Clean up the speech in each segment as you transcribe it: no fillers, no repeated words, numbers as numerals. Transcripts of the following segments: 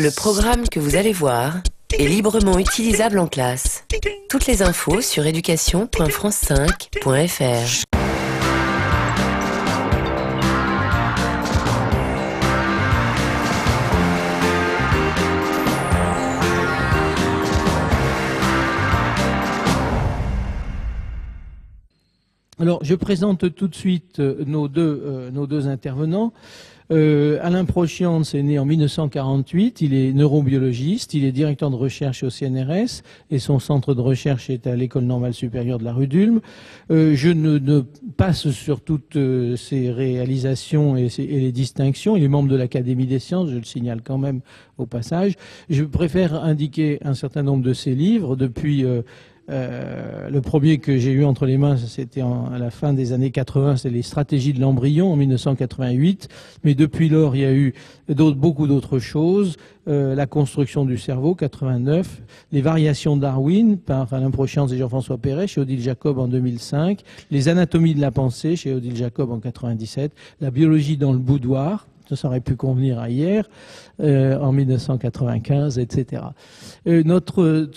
Le programme que vous allez voir est librement utilisable en classe. Toutes les infos sur éducation.france5.fr. Alors, je présente tout de suite nos deux intervenants. Alain Prochians est né en 1948, il est neurobiologiste, il est directeur de recherche au CNRS et son centre de recherche est à l'École normale supérieure de la rue d'Ulm. Je ne passe sur toutes ses réalisations et les distinctions. Il est membre de l'Académie des sciences, je le signale quand même au passage. Je préfère indiquer un certain nombre de ses livres depuis... le premier que j'ai eu entre les mains, c'était à la fin des années 80, c'est les stratégies de l'embryon en 1988. Mais depuis lors, il y a eu beaucoup d'autres choses. La construction du cerveau, 89. Les variations de Darwin par Alain Prochians et Jean-François Perret chez Odile Jacob en 2005. Les anatomies de la pensée chez Odile Jacob en 97. La biologie dans le boudoir. Ça aurait pu convenir à hier, en 1995, etc. Notre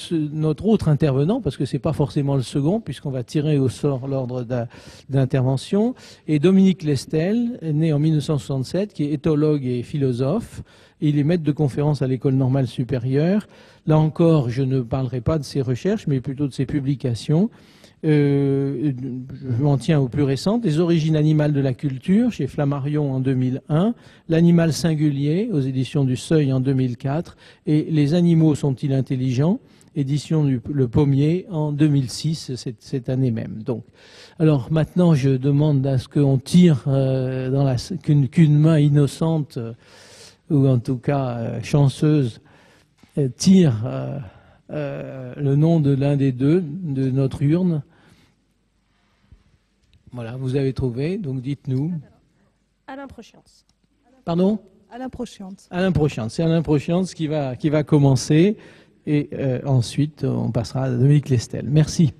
autre intervenant, parce que c'est pas forcément le second, puisqu'on va tirer au sort l'ordre d'intervention, est Dominique Lestel, né en 1967, qui est éthologue et philosophe. Il est maître de conférences à l'École normale supérieure. Là encore, je ne parlerai pas de ses recherches, mais plutôt de ses publications. Je m'en tiens aux plus récentes. Les origines animales de la culture, chez Flammarion en 2001. L'animal singulier, aux éditions du Seuil en 2004. Et Les animaux sont-ils intelligents, édition Le Pommier en 2006, cette année même. Donc, alors maintenant, je demande à ce qu'on tire qu'une main innocente, ou en tout cas chanceuse, tire le nom de l'un des deux, de notre urne. Voilà, vous avez trouvé, donc dites-nous. Alain Prochians. Pardon ? Alain Prochians. Alain Prochians. C'est Alain Prochians qui va commencer et ensuite on passera à Dominique Lestel. Merci.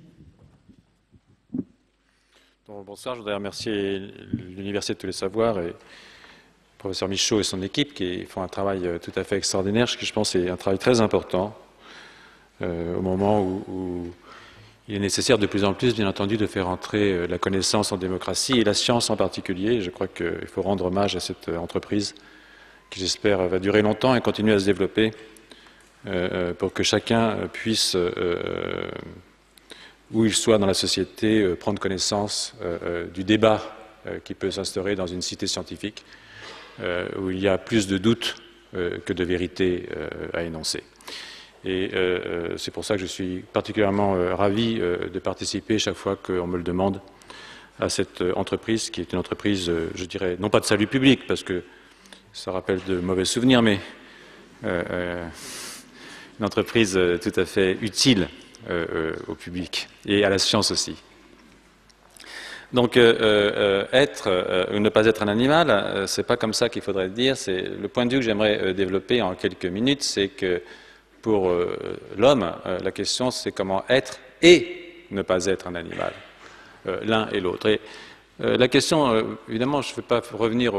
Donc, bonsoir, je voudrais remercier l'Université de tous les savoirs et le professeur Michaud et son équipe qui font un travail tout à fait extraordinaire, qui je pense est un travail très important au moment où il est nécessaire de plus en plus, bien entendu, de faire entrer la connaissance en démocratie et la science en particulier. Je crois qu'il faut rendre hommage à cette entreprise qui, j'espère, va durer longtemps et continuer à se développer pour que chacun puisse, où il soit dans la société, prendre connaissance du débat qui peut s'instaurer dans une cité scientifique où il y a plus de doutes que de vérités à énoncer. Et c'est pour ça que je suis particulièrement ravi de participer chaque fois qu'on me le demande à cette entreprise qui est une entreprise, je dirais, non pas de salut public, parce que ça rappelle de mauvais souvenirs, mais une entreprise tout à fait utile au public et à la science aussi. Donc être ou ne pas être un animal, c'est pas comme ça qu'il faudrait le dire. C'est le point de vue que j'aimerais développer en quelques minutes, c'est que pour l'homme, la question c'est comment être et ne pas être un animal, l'un et l'autre. Et la question, évidemment, je ne vais pas revenir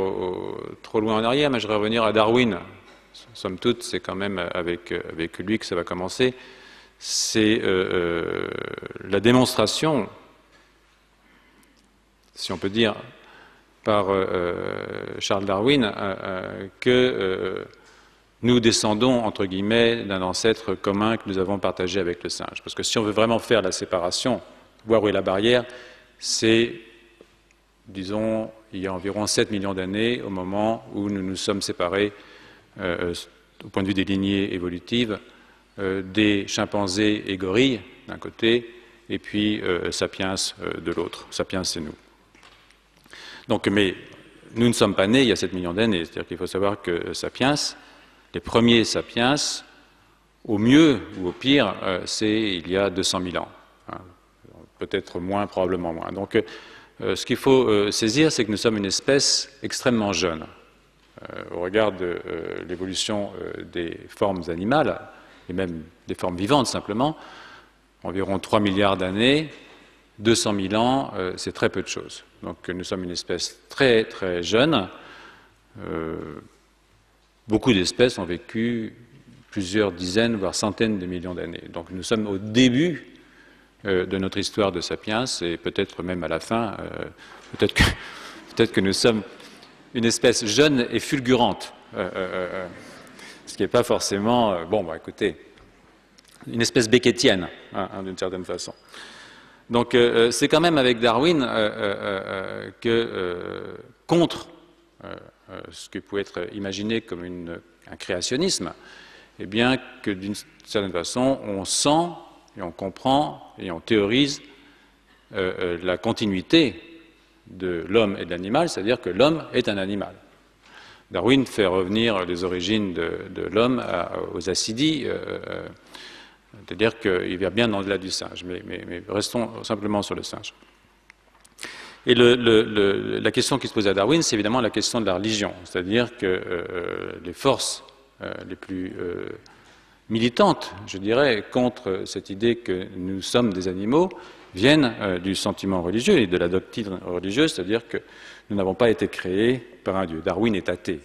trop loin en arrière, mais je vais revenir à Darwin. Somme toute, c'est quand même avec lui que ça va commencer. C'est la démonstration, si on peut dire, par Charles Darwin, que nous descendons, entre guillemets, d'un ancêtre commun que nous avons partagé avec le singe. Parce que si on veut vraiment faire la séparation, voir où est la barrière, c'est, disons, il y a environ 7 millions d'années, au moment où nous nous sommes séparés, au point de vue des lignées évolutives, des chimpanzés et gorilles, d'un côté, et puis sapiens de l'autre. Sapiens, c'est nous. Donc, mais nous ne sommes pas nés il y a 7 millions d'années. C'est-à-dire qu'il faut savoir que sapiens, les premiers sapiens, au mieux ou au pire, c'est il y a 200 000 ans. Hein, peut-être moins, probablement moins. Donc, ce qu'il faut saisir, c'est que nous sommes une espèce extrêmement jeune. Au regard de l'évolution des formes animales, et même des formes vivantes simplement, environ 3 milliards d'années, 200 000 ans, c'est très peu de choses. Donc nous sommes une espèce très très jeune. Beaucoup d'espèces ont vécu plusieurs dizaines, voire centaines de millions d'années. Donc nous sommes au début de notre histoire de Sapiens, et peut-être même à la fin, peut-être que nous sommes une espèce jeune et fulgurante, ce qui n'est pas forcément, écoutez, une espèce beckettienne, d'une certaine façon. Donc c'est quand même avec Darwin que, contre ce qui pouvait être imaginé comme un créationnisme, eh bien que d'une certaine façon on sent et on comprend et on théorise la continuité de l'homme et de l'animal, c'est-à-dire que l'homme est un animal. Darwin fait revenir les origines de l'homme aux Acidies, c'est-à-dire qu'il va bien au-delà du singe, mais restons simplement sur le singe. Et la question qui se pose à Darwin, c'est évidemment la question de la religion, c'est-à-dire que les forces les plus militantes, je dirais, contre cette idée que nous sommes des animaux, viennent du sentiment religieux et de la doctrine religieuse, c'est-à-dire que nous n'avons pas été créés par un Dieu. Darwin est athée.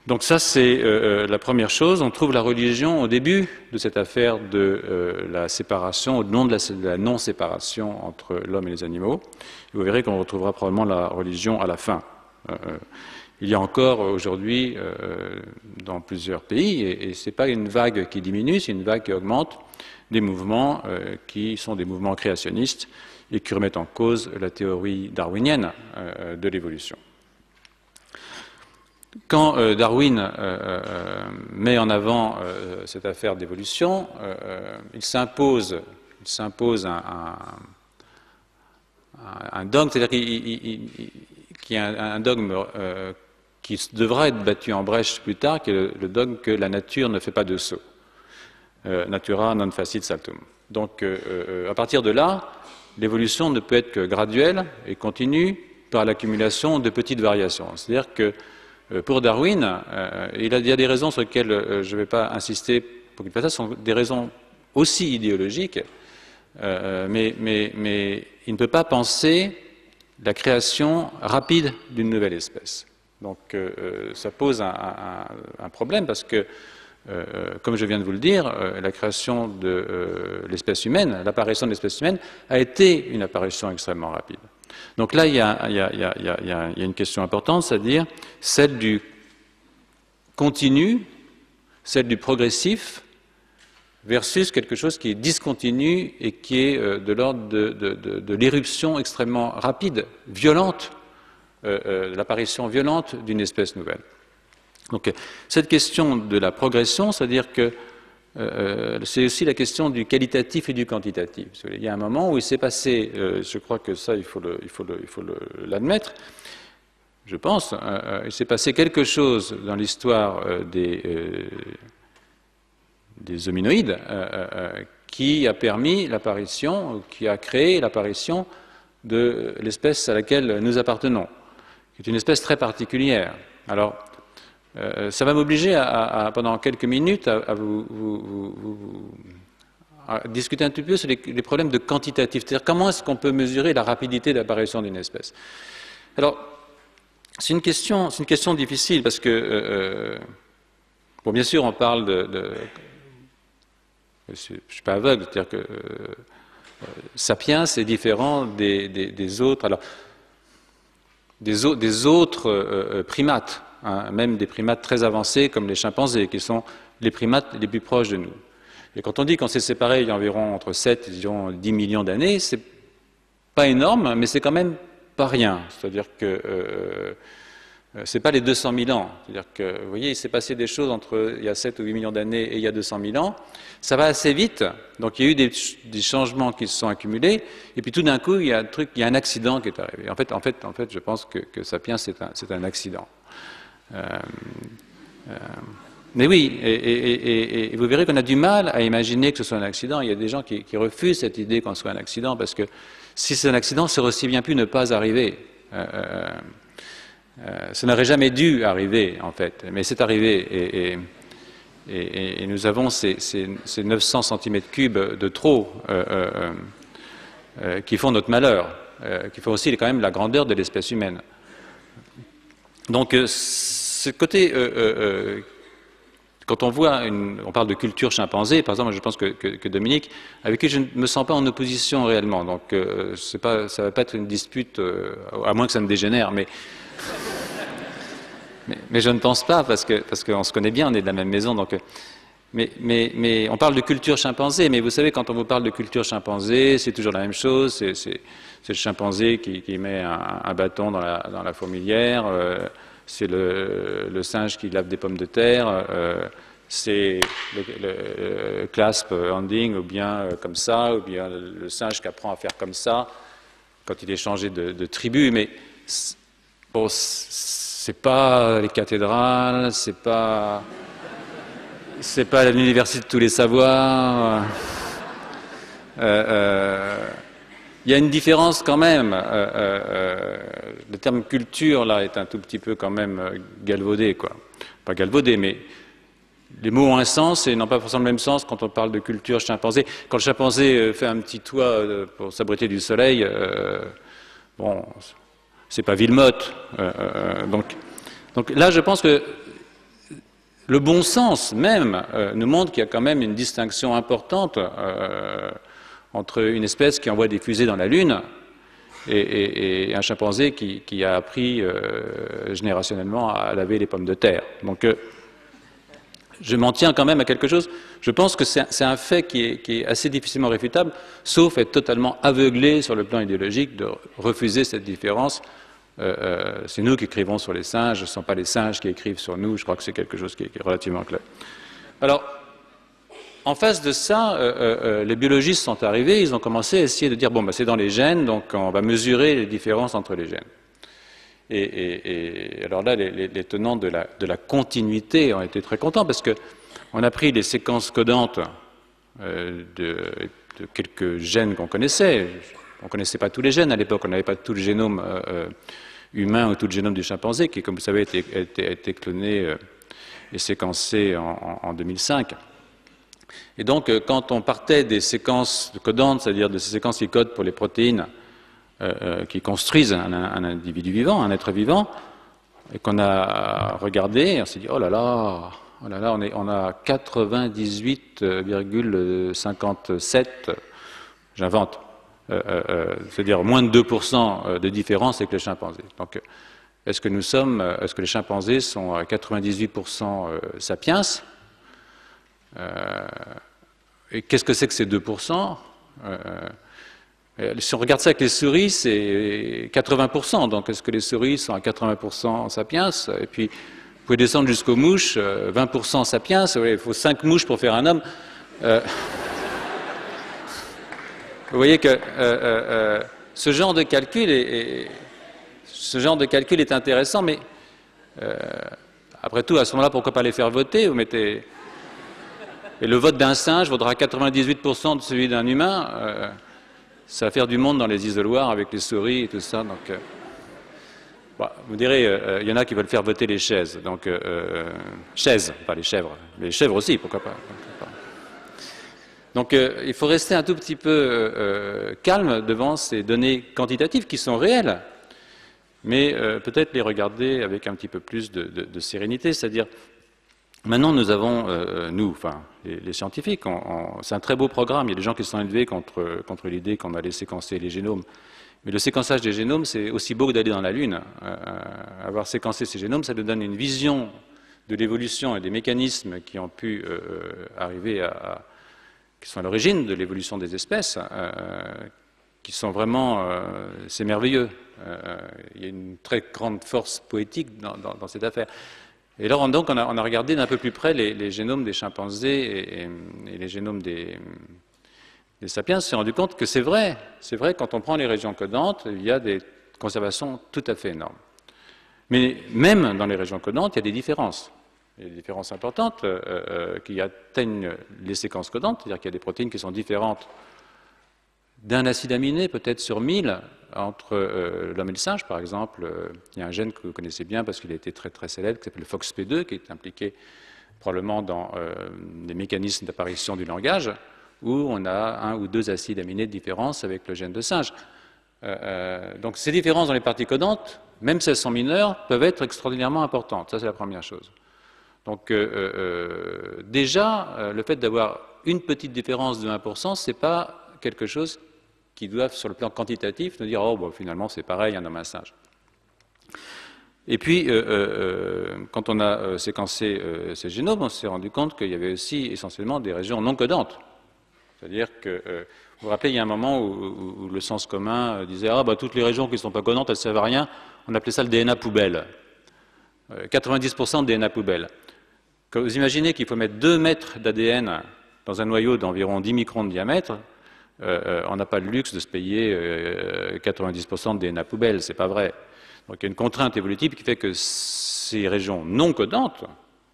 Donc ça, c'est la première chose. On trouve la religion au début de cette affaire de la séparation, au nom de la non-séparation entre l'homme et les animaux. Et vous verrez qu'on retrouvera probablement la religion à la fin. Il y a encore aujourd'hui, dans plusieurs pays, et ce n'est pas une vague qui diminue, c'est une vague qui augmente, des mouvements qui sont des mouvements créationnistes et qui remettent en cause la théorie darwinienne de l'évolution. Quand Darwin met en avant cette affaire d'évolution, il s'impose un dogme, c'est-à-dire qu'il y a un dogme qui devra être battu en brèche plus tard, qui est le dogme que la nature ne fait pas de saut. Natura non facit saltum. Donc, à partir de là, l'évolution ne peut être que graduelle et continue par l'accumulation de petites variations. C'est-à-dire que pour Darwin, il y a des raisons sur lesquelles je ne vais pas insister pour qu'il fasse ça, ce sont des raisons aussi idéologiques, mais il ne peut pas penser la création rapide d'une nouvelle espèce. Donc ça pose un problème parce que, comme je viens de vous le dire, la création de l'espèce humaine, l'apparition de l'espèce humaine a été une apparition extrêmement rapide. Donc là, il y a une question importante, c'est-à-dire celle du continu, celle du progressif, versus quelque chose qui est discontinu et qui est de l'ordre de l'éruption extrêmement rapide, violente, l'apparition violente d'une espèce nouvelle. Donc cette question de la progression, c'est-à-dire que c'est aussi la question du qualitatif et du quantitatif. Il y a un moment où il s'est passé, je crois que ça il faut l'admettre, je pense, il s'est passé quelque chose dans l'histoire des hominoïdes qui a permis l'apparition, qui a créé l'apparition de l'espèce à laquelle nous appartenons, qui est une espèce très particulière. Alors, ça va m'obliger pendant quelques minutes à discuter un petit peu sur les problèmes de quantitatif, c'est-à-dire comment est-ce qu'on peut mesurer la rapidité d'apparition d'une espèce. Alors, c'est une question difficile parce que, bien sûr, on parle je ne suis pas aveugle, c'est-à-dire que Sapiens est différent des autres, alors, des autres primates. Même des primates très avancés comme les chimpanzés, qui sont les primates les plus proches de nous. Et quand on dit qu'on s'est séparés il y a environ entre 7 et 10 millions d'années, c'est pas énorme, mais c'est quand même pas rien. C'est-à-dire que c'est pas les 200 000 ans. C'est-à-dire que, vous voyez, il s'est passé des choses entre il y a 7 ou 8 millions d'années et il y a 200 000 ans. Ça va assez vite. Donc il y a eu des changements qui se sont accumulés. Et puis tout d'un coup, il y a un accident qui est arrivé. En fait, je pense que Sapiens, c'est un accident. Mais oui, et vous verrez qu'on a du mal à imaginer que ce soit un accident. Il y a des gens qui refusent cette idée qu'on soit un accident, parce que si c'est un accident, ça aurait aussi bien pu ne pas arriver. Ça n'aurait jamais dû arriver, en fait, mais c'est arrivé. Et nous avons ces 900 cm3 de trop qui font notre malheur, qui font aussi quand même la grandeur de l'espèce humaine. Donc, ce côté quand on voit, on parle de culture chimpanzé, par exemple, je pense que Dominique, avec qui je ne me sens pas en opposition réellement, donc ça ne va pas être une dispute, à moins que ça ne dégénère, mais je ne pense pas, parce qu'on se connaît bien, on est de la même maison, donc... Mais on parle de culture chimpanzé, mais vous savez, quand on vous parle de culture chimpanzé, c'est toujours la même chose, c'est le chimpanzé qui met un bâton dans la fourmilière, c'est le singe qui lave des pommes de terre, c'est le clasp handing, ou bien comme ça, ou bien le singe qui apprend à faire comme ça, quand il est changé de tribu, mais bon, c'est pas les cathédrales, c'est pas l'université de tous les savoirs. Il y a une différence quand même. Le terme culture, là, est un tout petit peu quand même galvaudé, quoi. Pas galvaudé, mais les mots ont un sens et n'ont pas forcément le même sens quand on parle de culture chimpanzé. Quand le chimpanzé fait un petit toit pour s'abriter du soleil, bon, c'est pas Villemotte. Donc là, je pense que le bon sens même nous montre qu'il y a quand même une distinction importante entre une espèce qui envoie des fusées dans la Lune et un chimpanzé qui a appris générationnellement à laver les pommes de terre. Donc je m'en tiens quand même à quelque chose. Je pense que c'est un fait qui est assez difficilement réfutable, sauf être totalement aveuglé sur le plan idéologique de refuser cette différence. C'est nous qui écrivons sur les singes, ce ne sont pas les singes qui écrivent sur nous, je crois que c'est quelque chose qui est relativement clair. Alors, en face de ça, les biologistes sont arrivés, ils ont commencé à essayer de dire, bon, c'est dans les gènes, donc on va mesurer les différences entre les gènes. Et alors là, les tenants de la continuité ont été très contents, parce qu'on a pris les séquences codantes de quelques gènes qu'on connaissait. On ne connaissait pas tous les gènes à l'époque, on n'avait pas tout le génome humain ou tout le génome du chimpanzé, qui, comme vous savez, a été cloné et séquencé en 2005. Et donc, quand on partait des séquences codantes, c'est-à-dire de ces séquences qui codent pour les protéines qui construisent un individu vivant, un être vivant, et qu'on a regardé, on s'est dit, oh là là, on a 98,57, j'invente, c'est-à-dire moins de 2% de différence avec les chimpanzés. Donc, est-ce que les chimpanzés sont à 98% sapiens? Et qu'est-ce que c'est que ces 2%? Si on regarde ça avec les souris, c'est 80%. Donc, est-ce que les souris sont à 80% sapiens? Et puis, vous pouvez descendre jusqu'aux mouches, 20% sapiens. Il faut 5 mouches pour faire un homme. Vous voyez que ce genre de calcul est intéressant, mais après tout, à ce moment-là, pourquoi pas les faire voter? Vous mettez... Et le vote d'un singe vaudra 98% de celui d'un humain. Ça va faire du monde dans les isoloirs avec les souris et tout ça. Donc, bon, vous direz, il y en a qui veulent faire voter les chaises. Donc, chaises, pas les chèvres. Les chèvres aussi, pourquoi pas. Donc il faut rester un tout petit peu calme devant ces données quantitatives qui sont réelles, mais peut-être les regarder avec un petit peu plus de sérénité, c'est-à-dire maintenant nous avons, les scientifiques, c'est un très beau programme, il y a des gens qui se sont élevés contre l'idée qu'on allait séquencer les génomes, mais le séquençage des génomes c'est aussi beau que d'aller dans la Lune. Avoir séquencé ces génomes, ça nous donne une vision de l'évolution et des mécanismes qui ont pu arriver qui sont à l'origine de l'évolution des espèces, qui sont vraiment... c'est merveilleux. Il y a une très grande force poétique dans cette affaire. Et là, donc, on a regardé d'un peu plus près les génomes des chimpanzés et les génomes des sapiens. On s'est rendu compte que c'est vrai, quand on prend les régions codantes, il y a des conservations tout à fait énormes. Mais même dans les régions codantes, il y a des différences. Il y a des différences importantes qui atteignent les séquences codantes, c'est-à-dire qu'il y a des protéines qui sont différentes d'un acide aminé, peut-être sur 1000, entre l'homme et le singe, par exemple. Il y a un gène que vous connaissez bien parce qu'il a été très très célèbre, qui s'appelle le FOXP2, qui est impliqué probablement dans les mécanismes d'apparition du langage, où on a 1 ou 2 acides aminés de différence avec le gène de singe. Donc ces différences dans les parties codantes, même si elles sont mineures, peuvent être extraordinairement importantes. Ça, c'est la première chose. Donc déjà, le fait d'avoir une petite différence de 1%, ce n'est pas quelque chose qui doit, sur le plan quantitatif, nous dire « Oh, bon, finalement, c'est pareil, un homme, un singe ». Et puis, quand on a séquencé ces génomes, on s'est rendu compte qu'il y avait aussi essentiellement des régions non codantes. C'est-à-dire que, vous vous rappelez, il y a un moment où le sens commun disait « Ah, bah, toutes les régions qui ne sont pas codantes, elles ne servent à rien ». On appelait ça le DNA poubelle. 90% de DNA poubelle. Quand vous imaginez qu'il faut mettre 2 mètres d'ADN dans un noyau d'environ 10 microns de diamètre, on n'a pas le luxe de se payer 90% de DNA poubelle, c'est pas vrai. Donc il y a une contrainte évolutive qui fait que ces régions non codantes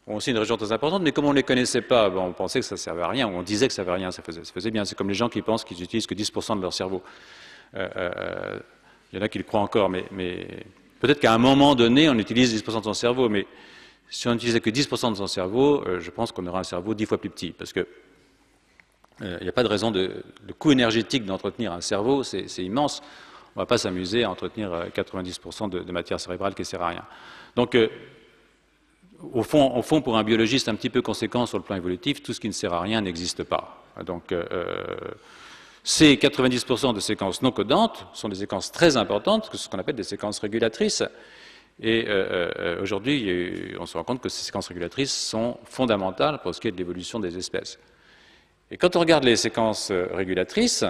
ont aussi une région très importante, mais comme on ne les connaissait pas, on pensait que ça ne servait à rien, ou on disait que ça ne servait à rien, ça faisait bien. C'est comme les gens qui pensent qu'ils n'utilisent que 10% de leur cerveau. Il y en a qui le croient encore, mais peut-être qu'à un moment donné, on utilise 10% de son cerveau, mais si on n'utilisait que 10% de son cerveau, je pense qu'on aura un cerveau 10 fois plus petit, parce que il n'y a pas de raison le coût énergétique d'entretenir un cerveau, c'est immense. On ne va pas s'amuser à entretenir 90% de matière cérébrale qui ne sert à rien. Donc, au fond, pour un biologiste un petit peu conséquent sur le plan évolutif, tout ce qui ne sert à rien n'existe pas. Donc, ces 90% de séquences non codantes sont des séquences très importantes, ce qu'on appelle des séquences régulatrices. Et aujourd'hui, on se rend compte que ces séquences régulatrices sont fondamentales pour ce qui est de l'évolution des espèces. Et quand on regarde les séquences régulatrices,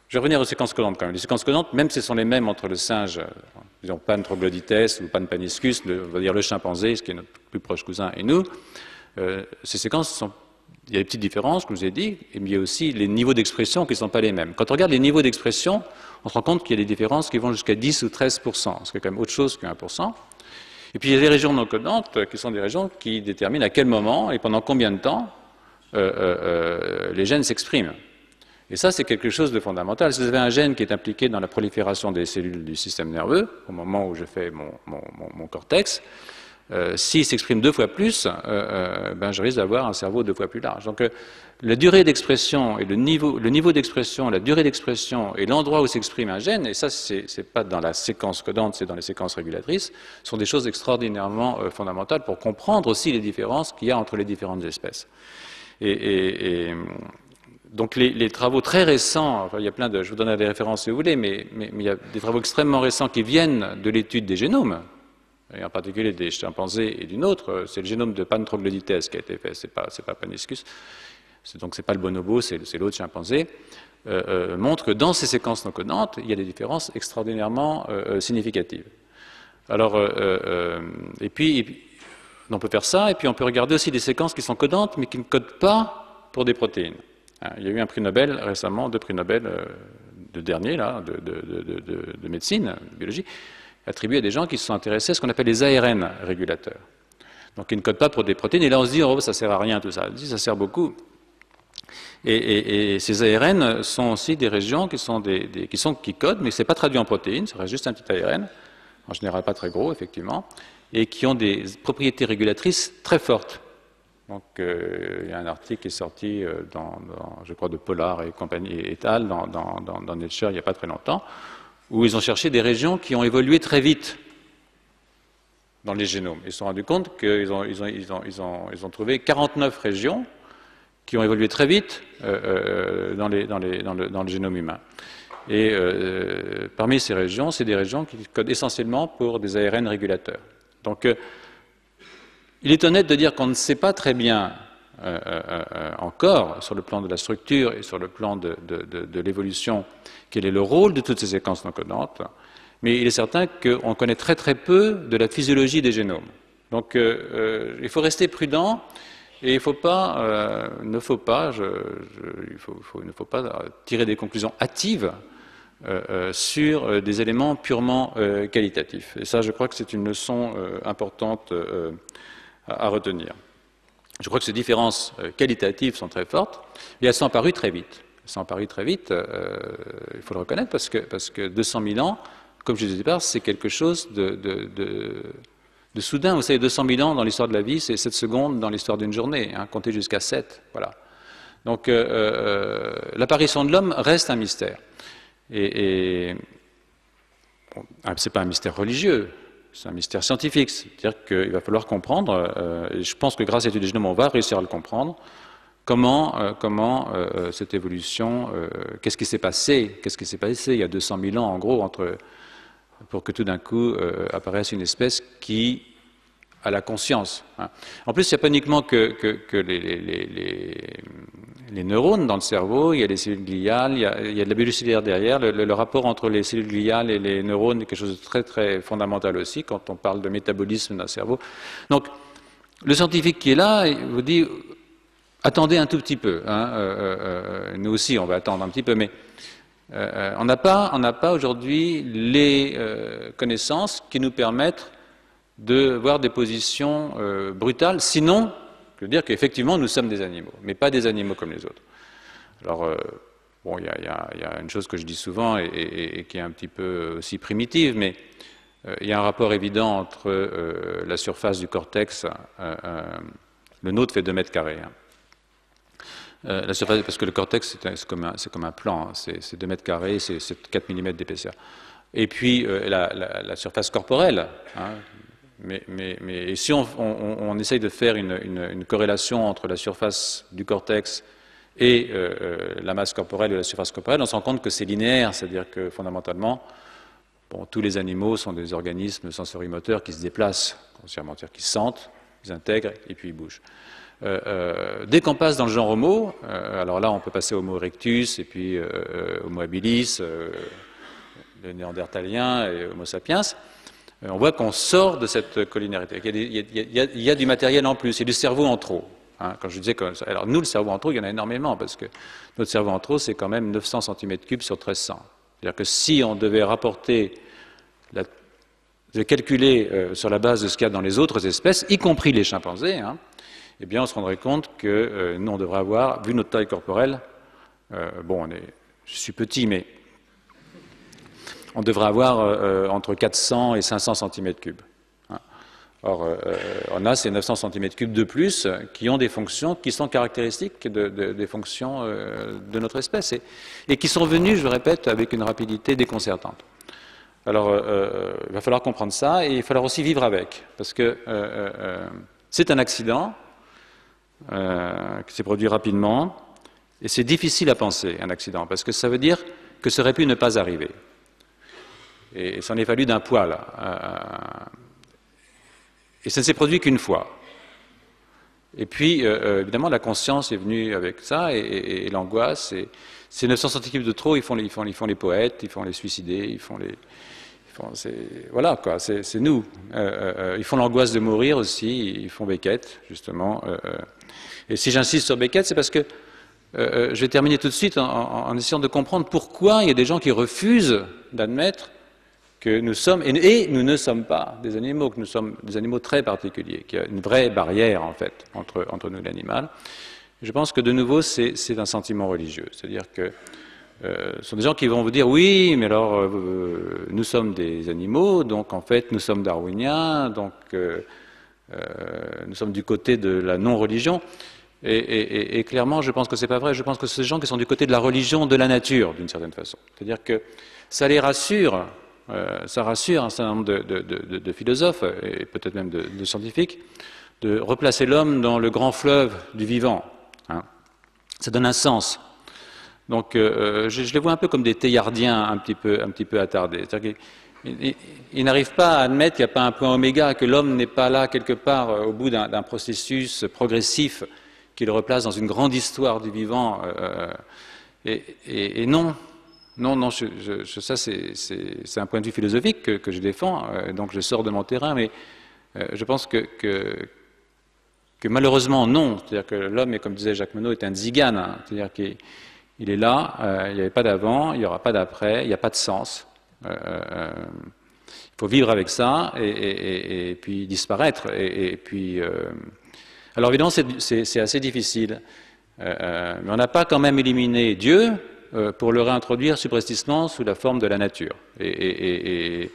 je vais revenir aux séquences codantes quand même. Les séquences codantes, même si ce sont les mêmes entre le singe, disons Pan troglodytes ou Pan paniscus, on va dire le chimpanzé, ce qui est notre plus proche cousin, et nous, ces séquences il y a des petites différences, comme je vous ai dit, mais il y a aussi les niveaux d'expression qui ne sont pas les mêmes. Quand on regarde les niveaux d'expression, on se rend compte qu'il y a des différences qui vont jusqu'à 10 ou 13%, ce qui est quand même autre chose que 1%. Et puis il y a des régions non codantes qui sont des régions qui déterminent à quel moment et pendant combien de temps les gènes s'expriment. Et ça, c'est quelque chose de fondamental. Si vous avez un gène qui est impliqué dans la prolifération des cellules du système nerveux, au moment où je fais mon cortex, s'il s'exprime 2 fois plus, je risque d'avoir un cerveau 2 fois plus large. Donc, la durée d'expression et le niveau d'expression, la durée d'expression et l'endroit où s'exprime un gène, et ça, c'est pas dans la séquence codante, c'est dans les séquences régulatrices, sont des choses extraordinairement fondamentales pour comprendre aussi les différences qu'il y a entre les différentes espèces. Donc les travaux très récents, enfin, il y a plein de, je vous donnerai des références si vous voulez, mais il y a des travaux extrêmement récents qui viennent de l'étude des génomes, et en particulier des chimpanzés et d'une autre, c'est le génome de Pan troglodytes qui a été fait, c'est pas paniscus, donc c'est pas le bonobo, c'est l'autre chimpanzé, montre que dans ces séquences non codantes, il y a des différences extraordinairement significatives. Alors, et puis on peut faire ça, et puis on peut regarder aussi des séquences qui sont codantes, mais qui ne codent pas pour des protéines. Il y a eu un prix Nobel récemment, 2 prix Nobel, le dernier, là, de médecine, de biologie, attribué à des gens qui se sont intéressés à ce qu'on appelle les ARN régulateurs. Donc ils ne codent pas pour des protéines, et là on se dit, oh, ça ne sert à rien tout ça. On se dit, ça sert beaucoup. Et ces ARN sont aussi des régions qui codent, mais ce n'est pas traduit en protéines, ça reste juste un petit ARN, en général pas très gros, effectivement, et qui ont des propriétés régulatrices très fortes. Donc, il y a un article qui est sorti, je crois, de Pollard et compagnie et al. Dans Nature il n'y a pas très longtemps, où ils ont cherché des régions qui ont évolué très vite dans les génomes. Ils se sont rendus compte qu'ils ont trouvé 49 régions qui ont évolué très vite dans le génome humain. Et parmi ces régions, c'est des régions qui codent essentiellement pour des ARN régulateurs. Donc, il est honnête de dire qu'on ne sait pas très bien encore, sur le plan de la structure et sur le plan de l'évolution, quel est le rôle de toutes ces séquences non codantes, mais il est certain qu'on connaît très très peu de la physiologie des génomes. Donc il faut rester prudent et il ne faut pas tirer des conclusions hâtives sur des éléments purement qualitatifs. Et ça, je crois que c'est une leçon importante à retenir. Je crois que ces différences qualitatives sont très fortes, et elles sont apparues très vite. Elles sont apparues très vite, il faut le reconnaître, parce que 200 000 ans, comme je disais au départ, c'est quelque chose de soudain. Vous savez, 200 000 ans dans l'histoire de la vie, c'est 7 secondes dans l'histoire d'une journée, compter jusqu'à 7, voilà. Donc l'apparition de l'homme reste un mystère. Et bon, c'est pas un mystère religieux, c'est un mystère scientifique, c'est-à-dire qu'il va falloir comprendre, et je pense que grâce à l'étude des génomes, on va réussir à le comprendre, comment cette évolution, qu'est-ce qui s'est passé il y a 200 000 ans en gros, pour que tout d'un coup apparaisse une espèce qui a la conscience. Hein. En plus, il n'y a pas uniquement que les neurones dans le cerveau, il y a les cellules gliales, il y a de la biologie cellulaire derrière. Le rapport entre les cellules gliales et les neurones est quelque chose de très très fondamental aussi quand on parle de métabolisme d'un cerveau. Donc, le scientifique qui est là, il vous dit attendez un tout petit peu. Hein, nous aussi, on va attendre un petit peu, mais on n'a pas aujourd'hui les connaissances qui nous permettent de voir des positions brutales, sinon, je veux dire qu'effectivement, nous sommes des animaux, mais pas des animaux comme les autres. Alors, bon, il y a une chose que je dis souvent et qui est un petit peu aussi primitive, mais il y a un rapport évident entre la surface du cortex, le nôtre fait 2 mètres carrés. Hein. La surface, parce que le cortex, c'est comme un plan, hein, c'est 2 mètres carrés, c'est 4 mm d'épaisseur. Et puis, la surface corporelle, hein, mais si on essaye de faire une corrélation entre la surface du cortex et la masse corporelle et la surface corporelle, on se rend compte que c'est linéaire, c'est-à-dire que fondamentalement, bon, tous les animaux sont des organismes sensorimoteurs qui se déplacent consciemment, c'est-à-dire qu'ils sentent, ils intègrent et puis ils bougent. Dès qu'on passe dans le genre Homo, alors là on peut passer Homo erectus et puis Homo habilis, le néandertalien et Homo sapiens, on voit qu'on sort de cette collinarité. Il y a du matériel en plus, il y a du cerveau en trop. Hein, quand je disais que, alors nous, le cerveau en trop, il y en a énormément, parce que notre cerveau en trop, c'est quand même 900 cm3 sur 1300. C'est-à-dire que si on devait rapporter, de calculer sur la base de ce qu'il y a dans les autres espèces, y compris les chimpanzés, hein, eh bien on se rendrait compte que nous, on devrait avoir, vu notre taille corporelle, bon, je suis petit, mais on devrait avoir entre 400 et 500 cm3. Hein. Or, on a ces 900 cm3 de plus qui ont des fonctions qui sont caractéristiques des fonctions de notre espèce et qui sont venues, je le répète, avec une rapidité déconcertante. Alors, il va falloir comprendre ça et il va falloir aussi vivre avec, parce que c'est un accident qui s'est produit rapidement et c'est difficile à penser, un accident, parce que ça veut dire que ça aurait pu ne pas arriver. Et ça en est fallu d'un poil. Et ça ne s'est produit qu'une fois. Et puis, évidemment, la conscience est venue avec ça, et l'angoisse. Et ces 900 cm3 de trop, ils font les poètes, ils font les suicidés, voilà, quoi, c'est nous. Ils font l'angoisse de mourir aussi, ils font Beckett, justement. Et si j'insiste sur Beckett, c'est parce que je vais terminer tout de suite en essayant de comprendre pourquoi il y a des gens qui refusent d'admettre que nous sommes, et nous ne sommes pas des animaux, que nous sommes des animaux très particuliers, qu'il y a une vraie barrière, en fait, entre nous et l'animal. Je pense que, de nouveau, c'est un sentiment religieux. C'est-à-dire que ce sont des gens qui vont vous dire, oui, mais alors, nous sommes des animaux, donc, en fait, nous sommes darwiniens, donc, nous sommes du côté de la non-religion. Et clairement, je pense que c'est pas vrai. Je pense que c'est des gens qui sont du côté de la religion de la nature, d'une certaine façon. C'est-à-dire que ça les rassure, ça rassure un certain nombre de philosophes, et peut-être même de scientifiques, de replacer l'homme dans le grand fleuve du vivant. Hein. Ça donne un sens. Donc, je les vois un peu comme des théillardiens un petit peu attardés. C'est-à-dire qu'ils n'arrivent pas à admettre qu'il n'y a pas un point oméga, que l'homme n'est pas là quelque part au bout d'un processus progressif qui le replace dans une grande histoire du vivant. Et non, ça c'est un point de vue philosophique que je défends, donc je sors de mon terrain, mais je pense que malheureusement non. C'est-à-dire que l'homme, comme disait Jacques Monod, est un tzigane, hein. C'est-à-dire qu'il est là, il n'y avait pas d'avant, il n'y aura pas d'après, il n'y a pas de sens. Il faut vivre avec ça et puis disparaître. Et puis, alors évidemment, c'est assez difficile, mais on n'a pas quand même éliminé Dieu pour le réintroduire subrepticement sous la forme de la nature. Et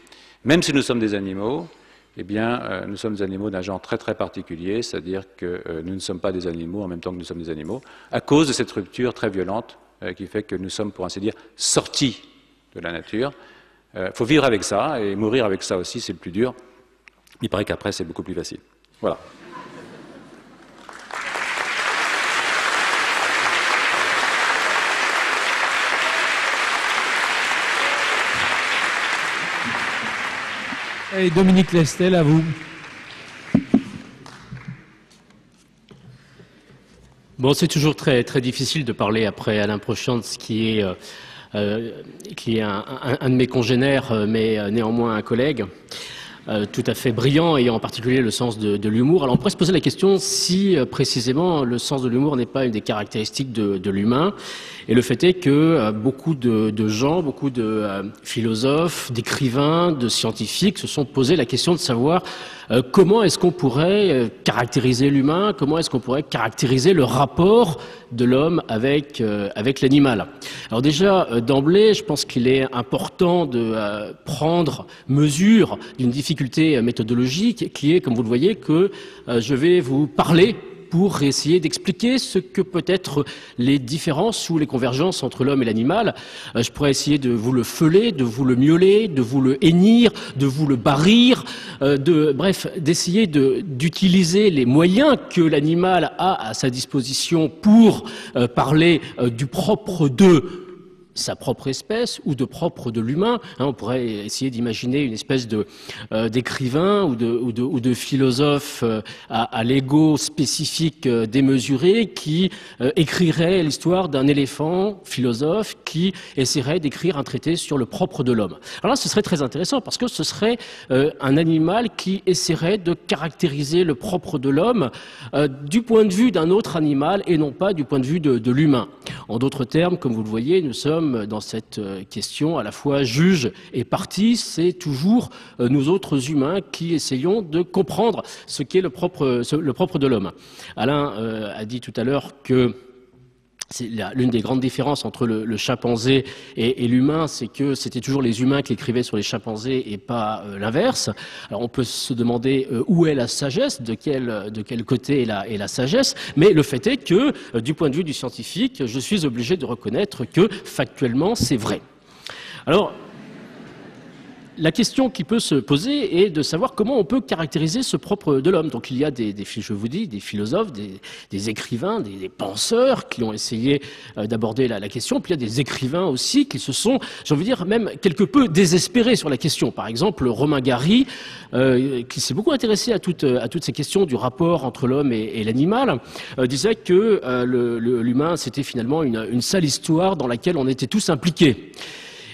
même si nous sommes des animaux, eh bien, nous sommes des animaux d'un genre très très particulier, c'est-à-dire que nous ne sommes pas des animaux en même temps que nous sommes des animaux, à cause de cette rupture très violente qui fait que nous sommes, pour ainsi dire, sortis de la nature. Il faut vivre avec ça, et mourir avec ça aussi, c'est le plus dur. Il paraît qu'après, c'est beaucoup plus facile. Voilà. Et Dominique Lestel, à vous. Bon, c'est toujours très, très difficile de parler après Alain Prochantz, qui est un de mes congénères, mais néanmoins un collègue. Tout à fait brillant et en particulier le sens de l'humour. Alors on pourrait se poser la question si précisément le sens de l'humour n'est pas une des caractéristiques de l'humain. Et le fait est que beaucoup de gens, beaucoup de philosophes, d'écrivains, de scientifiques se sont posé la question de savoir comment est-ce qu'on pourrait caractériser l'humain, comment est-ce qu'on pourrait caractériser le rapport de l'homme avec l'animal. Alors déjà, d'emblée, je pense qu'il est important de prendre mesure d'une difficulté méthodologique qui est, comme vous le voyez, que je vais vous parler pour essayer d'expliquer ce que peut être les différences ou les convergences entre l'homme et l'animal. Je pourrais essayer de vous le feuler, de vous le miauler, de vous le hennir, de vous le barrir, bref, d'essayer d'utiliser les moyens que l'animal a à sa disposition pour parler du propre de sa propre espèce ou de propre de l'humain. On pourrait essayer d'imaginer une espèce d'écrivain ou de philosophe à l'ego spécifique démesuré qui écrirait l'histoire d'un éléphant philosophe qui essaierait d'écrire un traité sur le propre de l'homme. Alors là, ce serait très intéressant parce que ce serait un animal qui essaierait de caractériser le propre de l'homme du point de vue d'un autre animal et non pas du point de vue de l'humain. En d'autres termes, comme vous le voyez, nous sommes dans cette question à la fois juge et partie. C'est toujours nous autres humains qui essayons de comprendre ce qu'est le propre de l'homme. Alain a dit tout à l'heure que c'est l'une des grandes différences entre le chimpanzé et l'humain, c'est que c'était toujours les humains qui écrivaient sur les chimpanzés et pas l'inverse. Alors on peut se demander où est la sagesse, de quel côté est la sagesse, mais le fait est que, du point de vue du scientifique, je suis obligé de reconnaître que factuellement c'est vrai. Alors, la question qui peut se poser est de savoir comment on peut caractériser ce propre de l'homme. Donc il y a je vous dis, des philosophes, des écrivains, des penseurs qui ont essayé d'aborder la question. Puis il y a des écrivains aussi qui se sont, j'ai envie de dire, même quelque peu désespérés sur la question. Par exemple, Romain Gary, qui s'est beaucoup intéressé à toutes ces questions du rapport entre l'homme et l'animal, disait que l'humain, c'était finalement une sale histoire dans laquelle on était tous impliqués.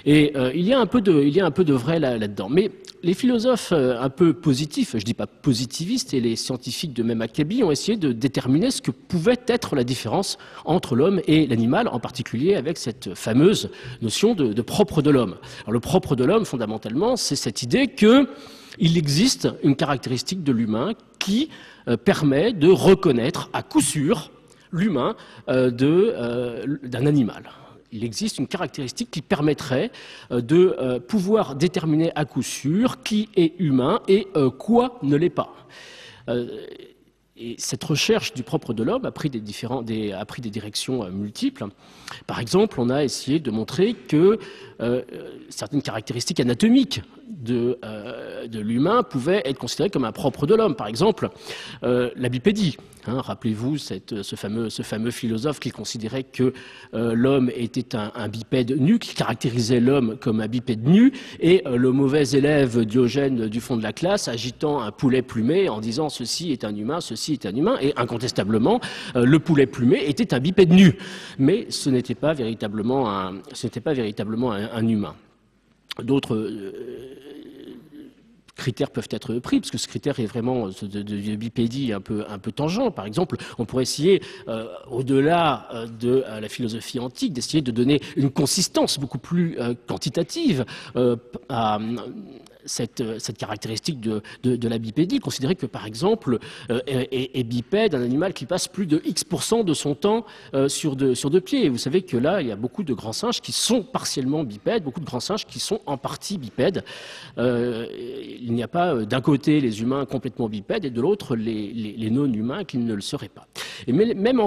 Et il y a un peu de vrai là-dedans. Mais les philosophes un peu positifs, je dis pas positivistes, et les scientifiques de même acabit ont essayé de déterminer ce que pouvait être la différence entre l'homme et l'animal, en particulier avec cette fameuse notion de propre de l'homme. Alors le propre de l'homme, fondamentalement, c'est cette idée qu'il existe une caractéristique de l'humain qui permet de reconnaître à coup sûr l'humain d'un animal. Il existe une caractéristique qui permettrait de pouvoir déterminer à coup sûr qui est humain et quoi ne l'est pas. Et cette recherche du propre de l'homme a pris des directions multiples. Par exemple, on a essayé de montrer que certaines caractéristiques anatomiques de l'humain pouvaient être considérées comme un propre de l'homme. Par exemple, la bipédie. Rappelez-vous ce fameux philosophe qui considérait que l'homme était un bipède nu, qui caractérisait l'homme comme un bipède nu, et le mauvais élève Diogène du fond de la classe agitant un poulet plumé en disant « ceci est un humain, ceci est un humain », et incontestablement, le poulet plumé était un bipède nu. Mais ce n'était pas véritablement un humain. D'autres critères peuvent être pris, parce que ce critère est vraiment de bipédie un peu tangent. Par exemple, on pourrait essayer, au-delà de la philosophie antique, d'essayer de donner une consistance beaucoup plus quantitative à cette caractéristique de la bipédie, considérer que par exemple est bipède un animal qui passe plus de X% de son temps sur deux pieds. Et vous savez que là, il y a beaucoup de grands singes qui sont partiellement bipèdes, beaucoup de grands singes qui sont en partie bipèdes. Il n'y a pas d'un côté les humains complètement bipèdes et de l'autre les non-humains qui ne le seraient pas. Et même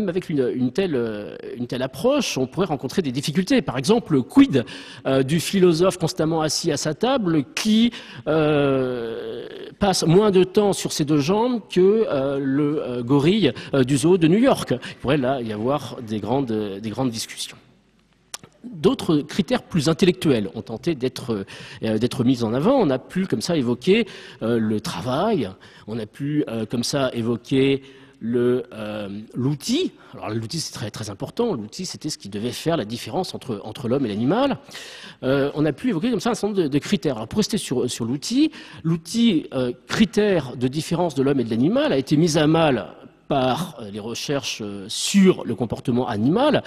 avec une telle approche, on pourrait rencontrer des difficultés. Par exemple, quid du philosophe constamment assis à sa table qui passe moins de temps sur ses deux jambes que le gorille du zoo de New York. Il pourrait là y avoir des grandes discussions. D'autres critères plus intellectuels ont tenté d'être mis en avant. On a pu comme ça évoquer le travail, on a pu comme ça évoquer l'outil. Alors l'outil c'est très très important. L'outil c'était ce qui devait faire la différence entre l'homme et l'animal. On a pu évoquer comme ça un certain nombre de critères. Alors pour rester sur l'outil, critère de différence de l'homme et de l'animal a été mis à mal par les recherches sur le comportement animal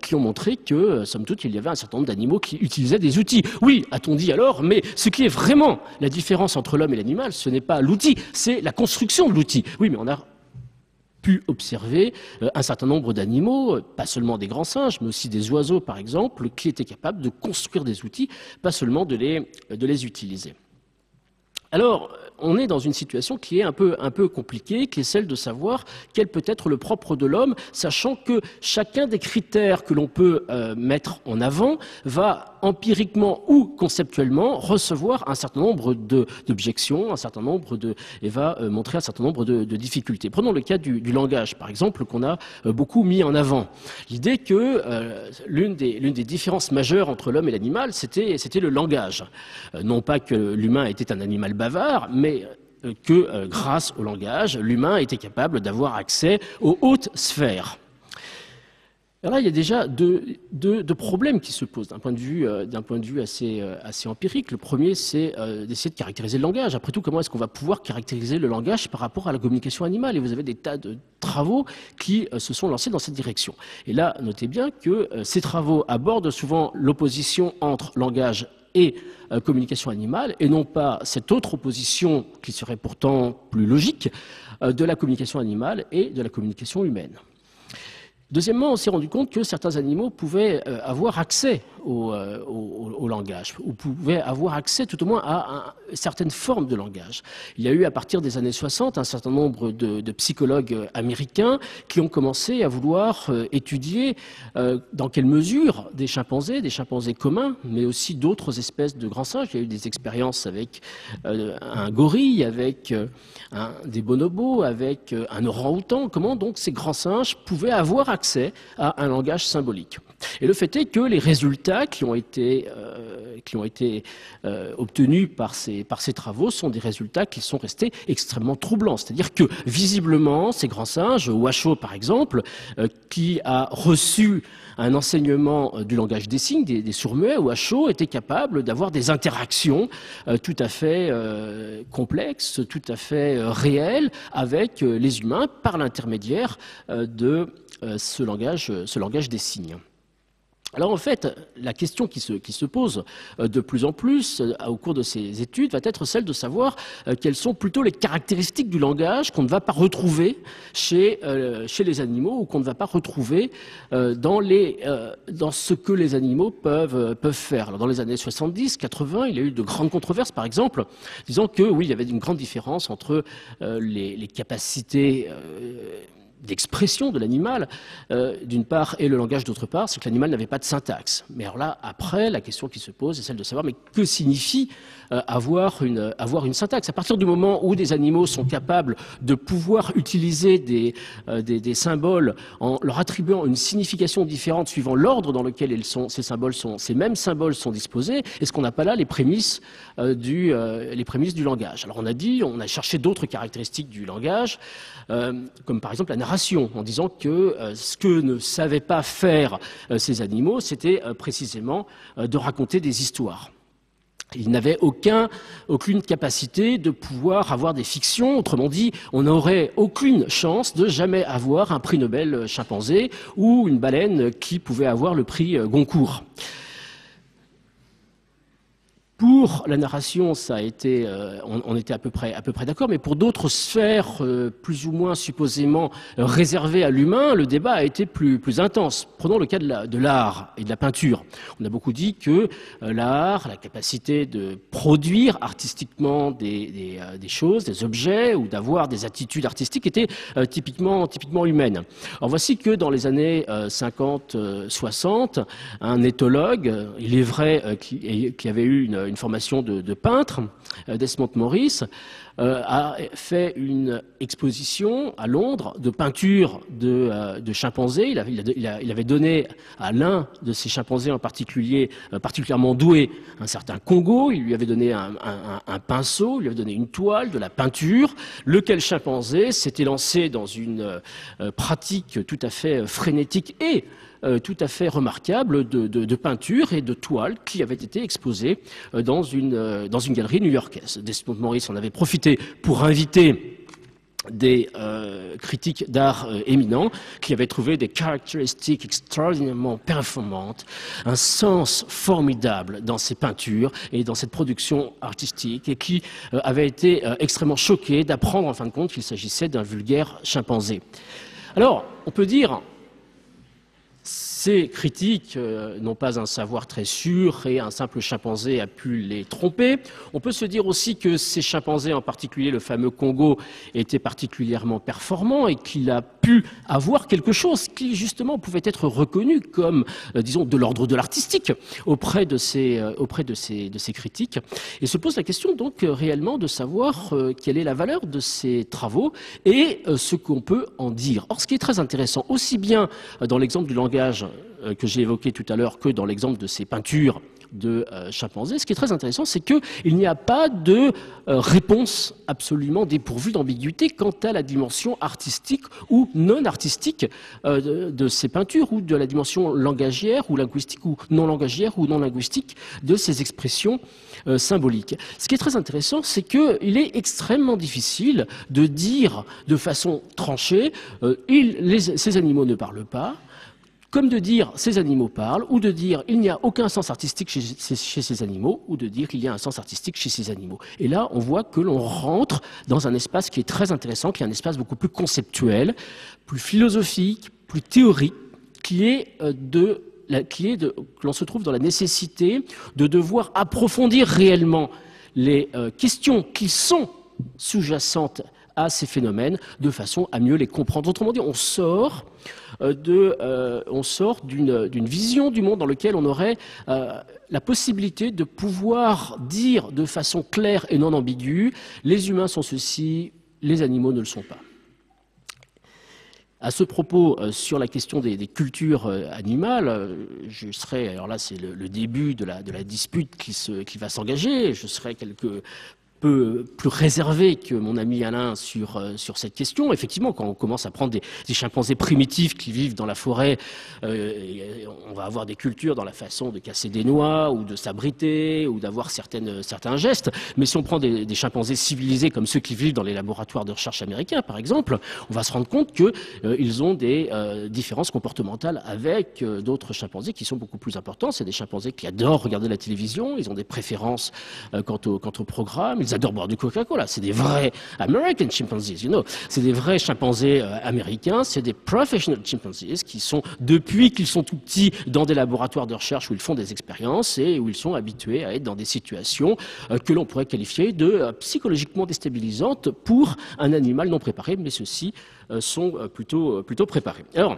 qui ont montré que, somme toute, il y avait un certain nombre d'animaux qui utilisaient des outils. Oui, a-t-on dit alors, mais ce qui est vraiment la différence entre l'homme et l'animal, ce n'est pas l'outil, c'est la construction de l'outil. Oui, mais on a pu observer un certain nombre d'animaux, pas seulement des grands singes, mais aussi des oiseaux, par exemple, qui étaient capables de construire des outils, pas seulement de les utiliser. Alors, on est dans une situation qui est un peu compliquée, qui est celle de savoir quel peut être le propre de l'homme, sachant que chacun des critères que l'on peut mettre en avant va empiriquement ou conceptuellement recevoir un certain nombre d'objections, et va montrer un certain nombre de difficultés. Prenons le cas du langage, par exemple, qu'on a beaucoup mis en avant. L'idée que l'une des différences majeures entre l'homme et l'animal, c'était le langage. Non pas que l'humain était un animal bavard, mais que grâce au langage, l'humain était capable d'avoir accès aux hautes sphères. Alors là, il y a déjà deux problèmes qui se posent d'un point de vue assez empirique. Le premier, c'est d'essayer de caractériser le langage. Après tout, comment est-ce qu'on va pouvoir caractériser le langage par rapport à la communication animale? Et vous avez des tas de travaux qui se sont lancés dans cette direction. Et là, notez bien que ces travaux abordent souvent l'opposition entre langage et communication animale, et non pas cette autre opposition qui serait pourtant plus logique de la communication animale et de la communication humaine. Deuxièmement, on s'est rendu compte que certains animaux pouvaient avoir accès au langage, ou pouvaient avoir accès tout au moins à certaines formes de langage. Il y a eu à partir des années 60 un certain nombre de psychologues américains qui ont commencé à vouloir étudier dans quelle mesure des chimpanzés communs, mais aussi d'autres espèces de grands singes. Il y a eu des expériences avec un gorille, avec des bonobos, avec un orang-outan. Comment donc ces grands singes pouvaient avoir accès à un langage symbolique? Et le fait est que les résultats qui ont été obtenus par ces travaux sont des résultats qui sont restés extrêmement troublants. C'est-à-dire que visiblement, ces grands singes, Washoe par exemple, qui a reçu un enseignement du langage des signes, des sourds-muets, Washoe était capable d'avoir des interactions tout à fait complexes, tout à fait réelles avec les humains par l'intermédiaire de ce langage des signes. Alors en fait, la question qui se pose de plus en plus au cours de ces études va être celle de savoir quelles sont plutôt les caractéristiques du langage qu'on ne va pas retrouver chez les animaux, ou qu'on ne va pas retrouver dans ce que les animaux peuvent faire. Alors dans les années 70, 80, il y a eu de grandes controverses, par exemple, disant que oui, il y avait une grande différence entre les capacités d'expression de l'animal, d'une part, et le langage d'autre part, c'est que l'animal n'avait pas de syntaxe. Mais alors là, après, la question qui se pose est celle de savoir, mais que signifie avoir une syntaxe? À partir du moment où des animaux sont capables de pouvoir utiliser des symboles en leur attribuant une signification différente suivant l'ordre dans lequel ces mêmes symboles sont disposés, est-ce qu'on n'a pas là les prémices du langage? Alors on a cherché d'autres caractéristiques du langage, comme par exemple la narration, en disant que ce que ne savaient pas faire ces animaux, c'était précisément de raconter des histoires. Ils n'avaient aucune capacité de pouvoir avoir des fictions. Autrement dit, on n'aurait aucune chance de jamais avoir un prix Nobel chimpanzé ou une baleine qui pouvait avoir le prix Goncourt. Pour la narration, ça a été, on était à peu près d'accord, mais pour d'autres sphères plus ou moins supposément réservées à l'humain, le débat a été plus intense. Prenons le cas de l'art et de la peinture. On a beaucoup dit que l'art, la capacité de produire artistiquement des choses, des objets, ou d'avoir des attitudes artistiques était typiquement humaine. Alors voici que dans les années 50-60, un éthologue, il est vrai, qui avait eu une formation formation de peintre, Desmond Morris, a fait une exposition à Londres de peinture de chimpanzés. Il avait donné à l'un de ces chimpanzés en particulier, particulièrement doué, un certain Congo. Il lui avait donné un pinceau, il lui avait donné une toile, de la peinture. Lequel chimpanzé s'était lancé dans une pratique tout à fait frénétique et tout à fait remarquable de peinture et de toile qui avait été exposée dans une galerie new-yorkaise. Desmond Morris en avait profité pour inviter des critiques d'art éminents qui avaient trouvé des caractéristiques extraordinairement performantes, un sens formidable dans ces peintures et dans cette production artistique et qui avaient été extrêmement choqués d'apprendre en fin de compte qu'il s'agissait d'un vulgaire chimpanzé. Alors, on peut dire ces critiques n'ont pas un savoir très sûr et un simple chimpanzé a pu les tromper. On peut se dire aussi que ces chimpanzés, en particulier le fameux Congo, étaient particulièrement performants et qu'il a pu avoir quelque chose qui justement pouvait être reconnu comme, disons, de l'ordre de l'artistique auprès de ces critiques. Et se pose la question donc réellement de savoir quelle est la valeur de ces travaux et ce qu'on peut en dire. Or, ce qui est très intéressant, aussi bien dans l'exemple du langage que j'ai évoqué tout à l'heure que dans l'exemple de ces peintures de chimpanzés, ce qui est très intéressant, c'est qu'il n'y a pas de réponse absolument dépourvue d'ambiguïté quant à la dimension artistique ou non artistique de ces peintures ou de la dimension langagière ou linguistique ou non langagière ou non linguistique de ces expressions symboliques. Ce qui est très intéressant, c'est qu'il est extrêmement difficile de dire de façon tranchée ces animaux ne parlent pas, comme de dire ces animaux parlent, ou de dire il n'y a aucun sens artistique chez ces animaux, ou de dire qu'il y a un sens artistique chez ces animaux. Et là, on voit que l'on rentre dans un espace qui est très intéressant, qui est un espace beaucoup plus conceptuel, plus philosophique, plus théorique, que l'on se trouve dans la nécessité de devoir approfondir réellement les questions qui sont sous-jacentes à ces phénomènes de façon à mieux les comprendre. Autrement dit, on sort d'une vision du monde dans lequel on aurait la possibilité de pouvoir dire de façon claire et non ambiguë les humains sont ceci, les animaux ne le sont pas. À ce propos, sur la question des cultures animales, je serai, alors là c'est le début de la dispute qui va s'engager, je serai quelque peu plus réservé que mon ami Alain sur cette question. Effectivement, quand on commence à prendre des chimpanzés primitifs qui vivent dans la forêt, on va avoir des cultures dans la façon de casser des noix ou de s'abriter ou d'avoir certains gestes. Mais si on prend des chimpanzés civilisés comme ceux qui vivent dans les laboratoires de recherche américains, par exemple, on va se rendre compte qu'ils ont des différences comportementales avec d'autres chimpanzés qui sont beaucoup plus importants. C'est des chimpanzés qui adorent regarder la télévision, ils ont des préférences quant au programme, ils adorent boire du Coca-Cola. C'est des vrais American chimpanzees, C'est des vrais chimpanzés américains, c'est des professional chimpanzees qui sont, depuis qu'ils sont tout petits, dans des laboratoires de recherche où ils font des expériences et où ils sont habitués à être dans des situations que l'on pourrait qualifier de psychologiquement déstabilisantes pour un animal non préparé, mais ceux-ci sont plutôt préparés. Alors,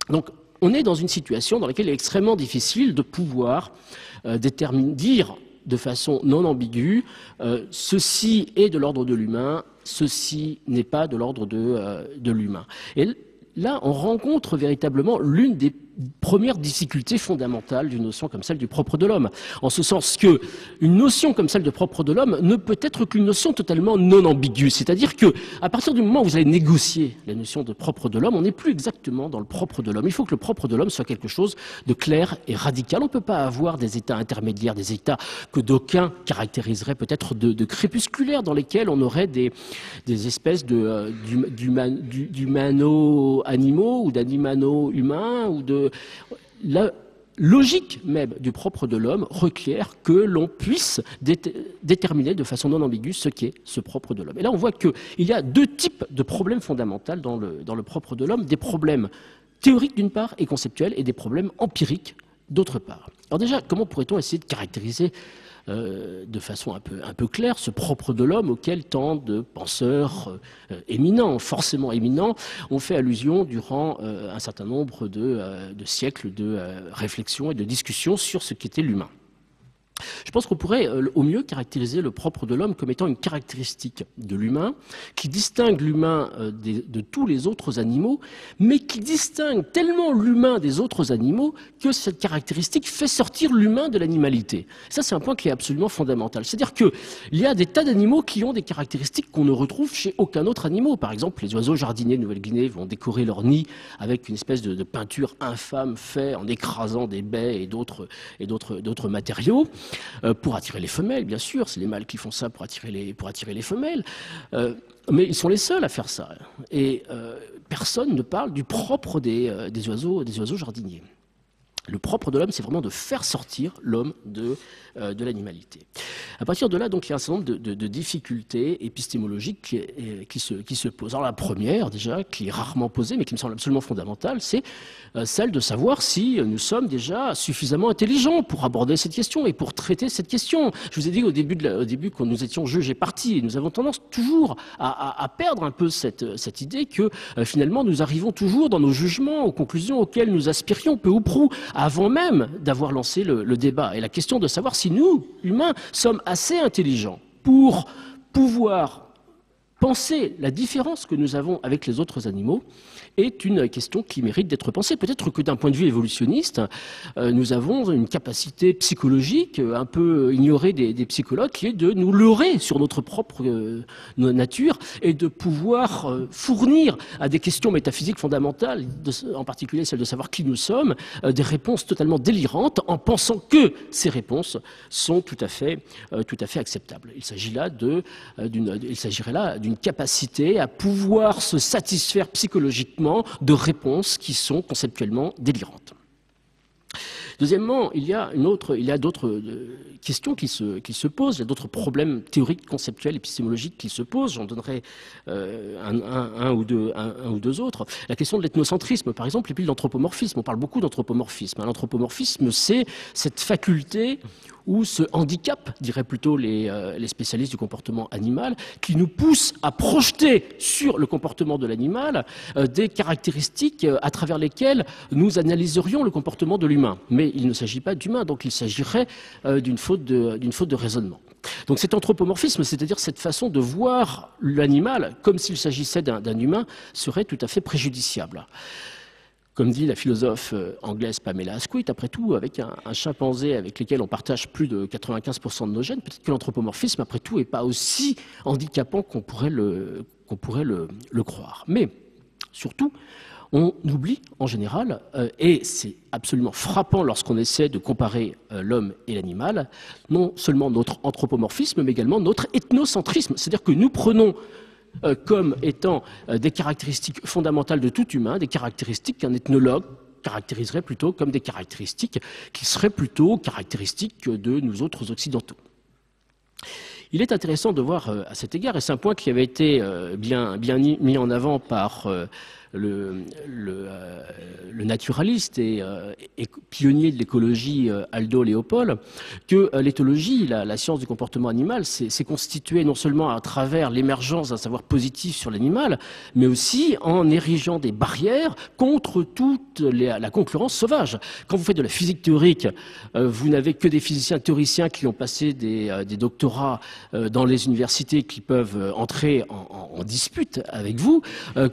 donc, on est dans une situation dans laquelle il est extrêmement difficile de pouvoir dire de façon non ambiguë, ceci est de l'ordre de l'humain, ceci n'est pas de l'ordre de l'humain. Et là, on rencontre véritablement l'une des première difficulté fondamentale d'une notion comme celle du propre de l'homme. En ce sens que une notion comme celle de propre de l'homme ne peut être qu'une notion totalement non ambiguë. C'est-à-dire que, à partir du moment où vous allez négocier la notion de propre de l'homme, on n'est plus exactement dans le propre de l'homme. Il faut que le propre de l'homme soit quelque chose de clair et radical. On ne peut pas avoir des états intermédiaires, des états que d'aucuns caractériseraient peut-être de crépusculaires, dans lesquels on aurait des espèces d'humano-animaux ou d'animano-humains ou de... La logique même du propre de l'homme requiert que l'on puisse déterminer de façon non ambiguë ce qu'est ce propre de l'homme. Et là, on voit qu'il y a deux types de problèmes fondamentaux dans le propre de l'homme, des problèmes théoriques d'une part et conceptuels, et des problèmes empiriques d'autre part. Alors déjà, comment pourrait-on essayer de caractériser de façon un peu claire ce propre de l'homme auquel tant de penseurs éminents, forcément éminents, ont fait allusion durant un certain nombre de siècles de réflexion et de discussion sur ce qu'était l'humain. Je pense qu'on pourrait au mieux caractériser le propre de l'homme comme étant une caractéristique de l'humain qui distingue l'humain de tous les autres animaux, mais qui distingue tellement l'humain des autres animaux que cette caractéristique fait sortir l'humain de l'animalité. Ça, c'est un point qui est absolument fondamental. C'est-à-dire qu'il y a des tas d'animaux qui ont des caractéristiques qu'on ne retrouve chez aucun autre animal. Par exemple, les oiseaux jardiniers de Nouvelle-Guinée vont décorer leur nid avec une espèce de peinture infâme faite en écrasant des baies et d'autres matériaux. Pour attirer les femelles, bien sûr, c'est les mâles qui font ça pour attirer les femelles, mais ils sont les seuls à faire ça. Et personne ne parle du propre des oiseaux jardiniers. Le propre de l'homme, c'est vraiment de faire sortir l'homme de l'animalité. À partir de là, donc, il y a un certain nombre de difficultés épistémologiques qui se posent. Alors la première, déjà, qui est rarement posée, mais qui me semble absolument fondamentale, c'est celle de savoir si nous sommes déjà suffisamment intelligents pour aborder cette question et pour traiter cette question. Je vous ai dit au début quand nous étions juges et partis, et nous avons tendance toujours à perdre un peu cette idée que finalement nous arrivons toujours dans nos jugements aux conclusions auxquelles nous aspirions peu ou prou avant même d'avoir lancé le débat. Et la question de savoir si nous, humains, sommes assez intelligents pour pouvoir penser la différence que nous avons avec les autres animaux est une question qui mérite d'être pensée. Peut-être que d'un point de vue évolutionniste, nous avons une capacité psychologique un peu ignorée des psychologues qui est de nous leurrer sur notre propre nature et de pouvoir fournir à des questions métaphysiques fondamentales, en particulier celle de savoir qui nous sommes, des réponses totalement délirantes en pensant que ces réponses sont tout à fait acceptables. Il s'agirait là d'une capacité à pouvoir se satisfaire psychologiquement de réponses qui sont conceptuellement délirantes. Deuxièmement, il y a d'autres questions qui se posent, il y a d'autres problèmes théoriques, conceptuels, épistémologiques qui se posent. J'en donnerai un ou deux autres. La question de l'ethnocentrisme, par exemple, et puis de l'anthropomorphisme. On parle beaucoup d'anthropomorphisme. L'anthropomorphisme, c'est cette faculté ou ce handicap, diraient plutôt les spécialistes du comportement animal, qui nous pousse à projeter sur le comportement de l'animal des caractéristiques à travers lesquelles nous analyserions le comportement de l'humain. Mais il ne s'agit pas d'humain, donc il s'agirait d'une faute de raisonnement. Donc cet anthropomorphisme, c'est-à-dire cette façon de voir l'animal comme s'il s'agissait d'un humain, serait tout à fait préjudiciable. Comme dit la philosophe anglaise Pamela Asquith, après tout, avec un chimpanzé avec lequel on partage plus de 95% de nos gènes, peut-être que l'anthropomorphisme, après tout, n'est pas aussi handicapant qu'on pourrait le croire. Mais, surtout, on oublie en général, et c'est absolument frappant lorsqu'on essaie de comparer l'homme et l'animal, non seulement notre anthropomorphisme, mais également notre ethnocentrisme. C'est-à-dire que nous prenons comme étant des caractéristiques fondamentales de tout humain, des caractéristiques qu'un ethnologue caractériserait plutôt comme des caractéristiques qui seraient plutôt caractéristiques de nous autres occidentaux. Il est intéressant de voir à cet égard, et c'est un point qui avait été bien mis en avant par le naturaliste et pionnier de l'écologie Aldo Leopold, que l'éthologie, la science du comportement animal, s'est constituée non seulement à travers l'émergence d'un savoir positif sur l'animal, mais aussi en érigeant des barrières contre toute la concurrence sauvage. Quand vous faites de la physique théorique, vous n'avez que des physiciens théoriciens qui ont passé des doctorats dans les universités qui peuvent entrer en dispute avec vous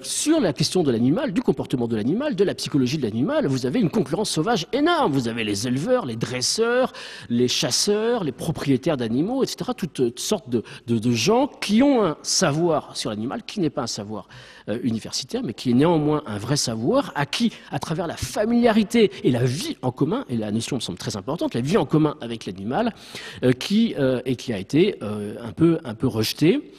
sur la question de l'animal, du comportement de l'animal, de la psychologie de l'animal. Vous avez une concurrence sauvage énorme. Vous avez les éleveurs, les dresseurs, les chasseurs, les propriétaires d'animaux, etc. Toutes sortes de gens qui ont un savoir sur l'animal qui n'est pas un savoir universitaire, mais qui est néanmoins un vrai savoir acquis à travers la familiarité et la vie en commun, et la notion me semble très importante, la vie en commun avec l'animal, qui a été un peu rejetée.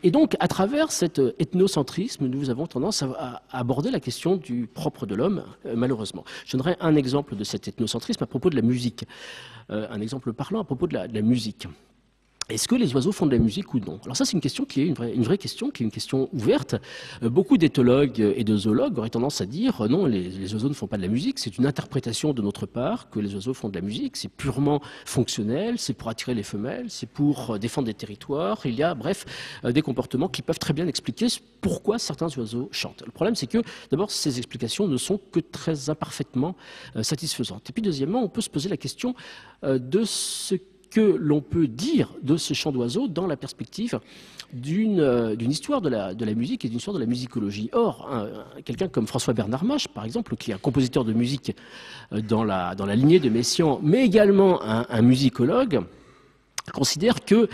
Et donc, à travers cet ethnocentrisme, nous avons tendance à aborder la question du propre de l'homme, malheureusement. Je donnerai un exemple de cet ethnocentrisme à propos de la musique, un exemple parlant à propos de la musique. Est-ce que les oiseaux font de la musique ou non? Alors ça, c'est une question qui est une vraie question, qui est une question ouverte. Beaucoup d'éthologues et de zoologues auraient tendance à dire non, les oiseaux ne font pas de la musique, c'est une interprétation de notre part que les oiseaux font de la musique, c'est purement fonctionnel, c'est pour attirer les femelles, c'est pour défendre des territoires. Il y a, bref, des comportements qui peuvent très bien expliquer pourquoi certains oiseaux chantent. Le problème, c'est que, d'abord, ces explications ne sont que très imparfaitement satisfaisantes. Et puis, deuxièmement, on peut se poser la question de ce que l'on peut dire de ce chant d'oiseaux dans la perspective d'une histoire de la musique et d'une histoire de la musicologie. Or, quelqu'un comme François-Bernard Mache, par exemple, qui est un compositeur de musique dans la lignée de Messiaen, mais également un musicologue, considère que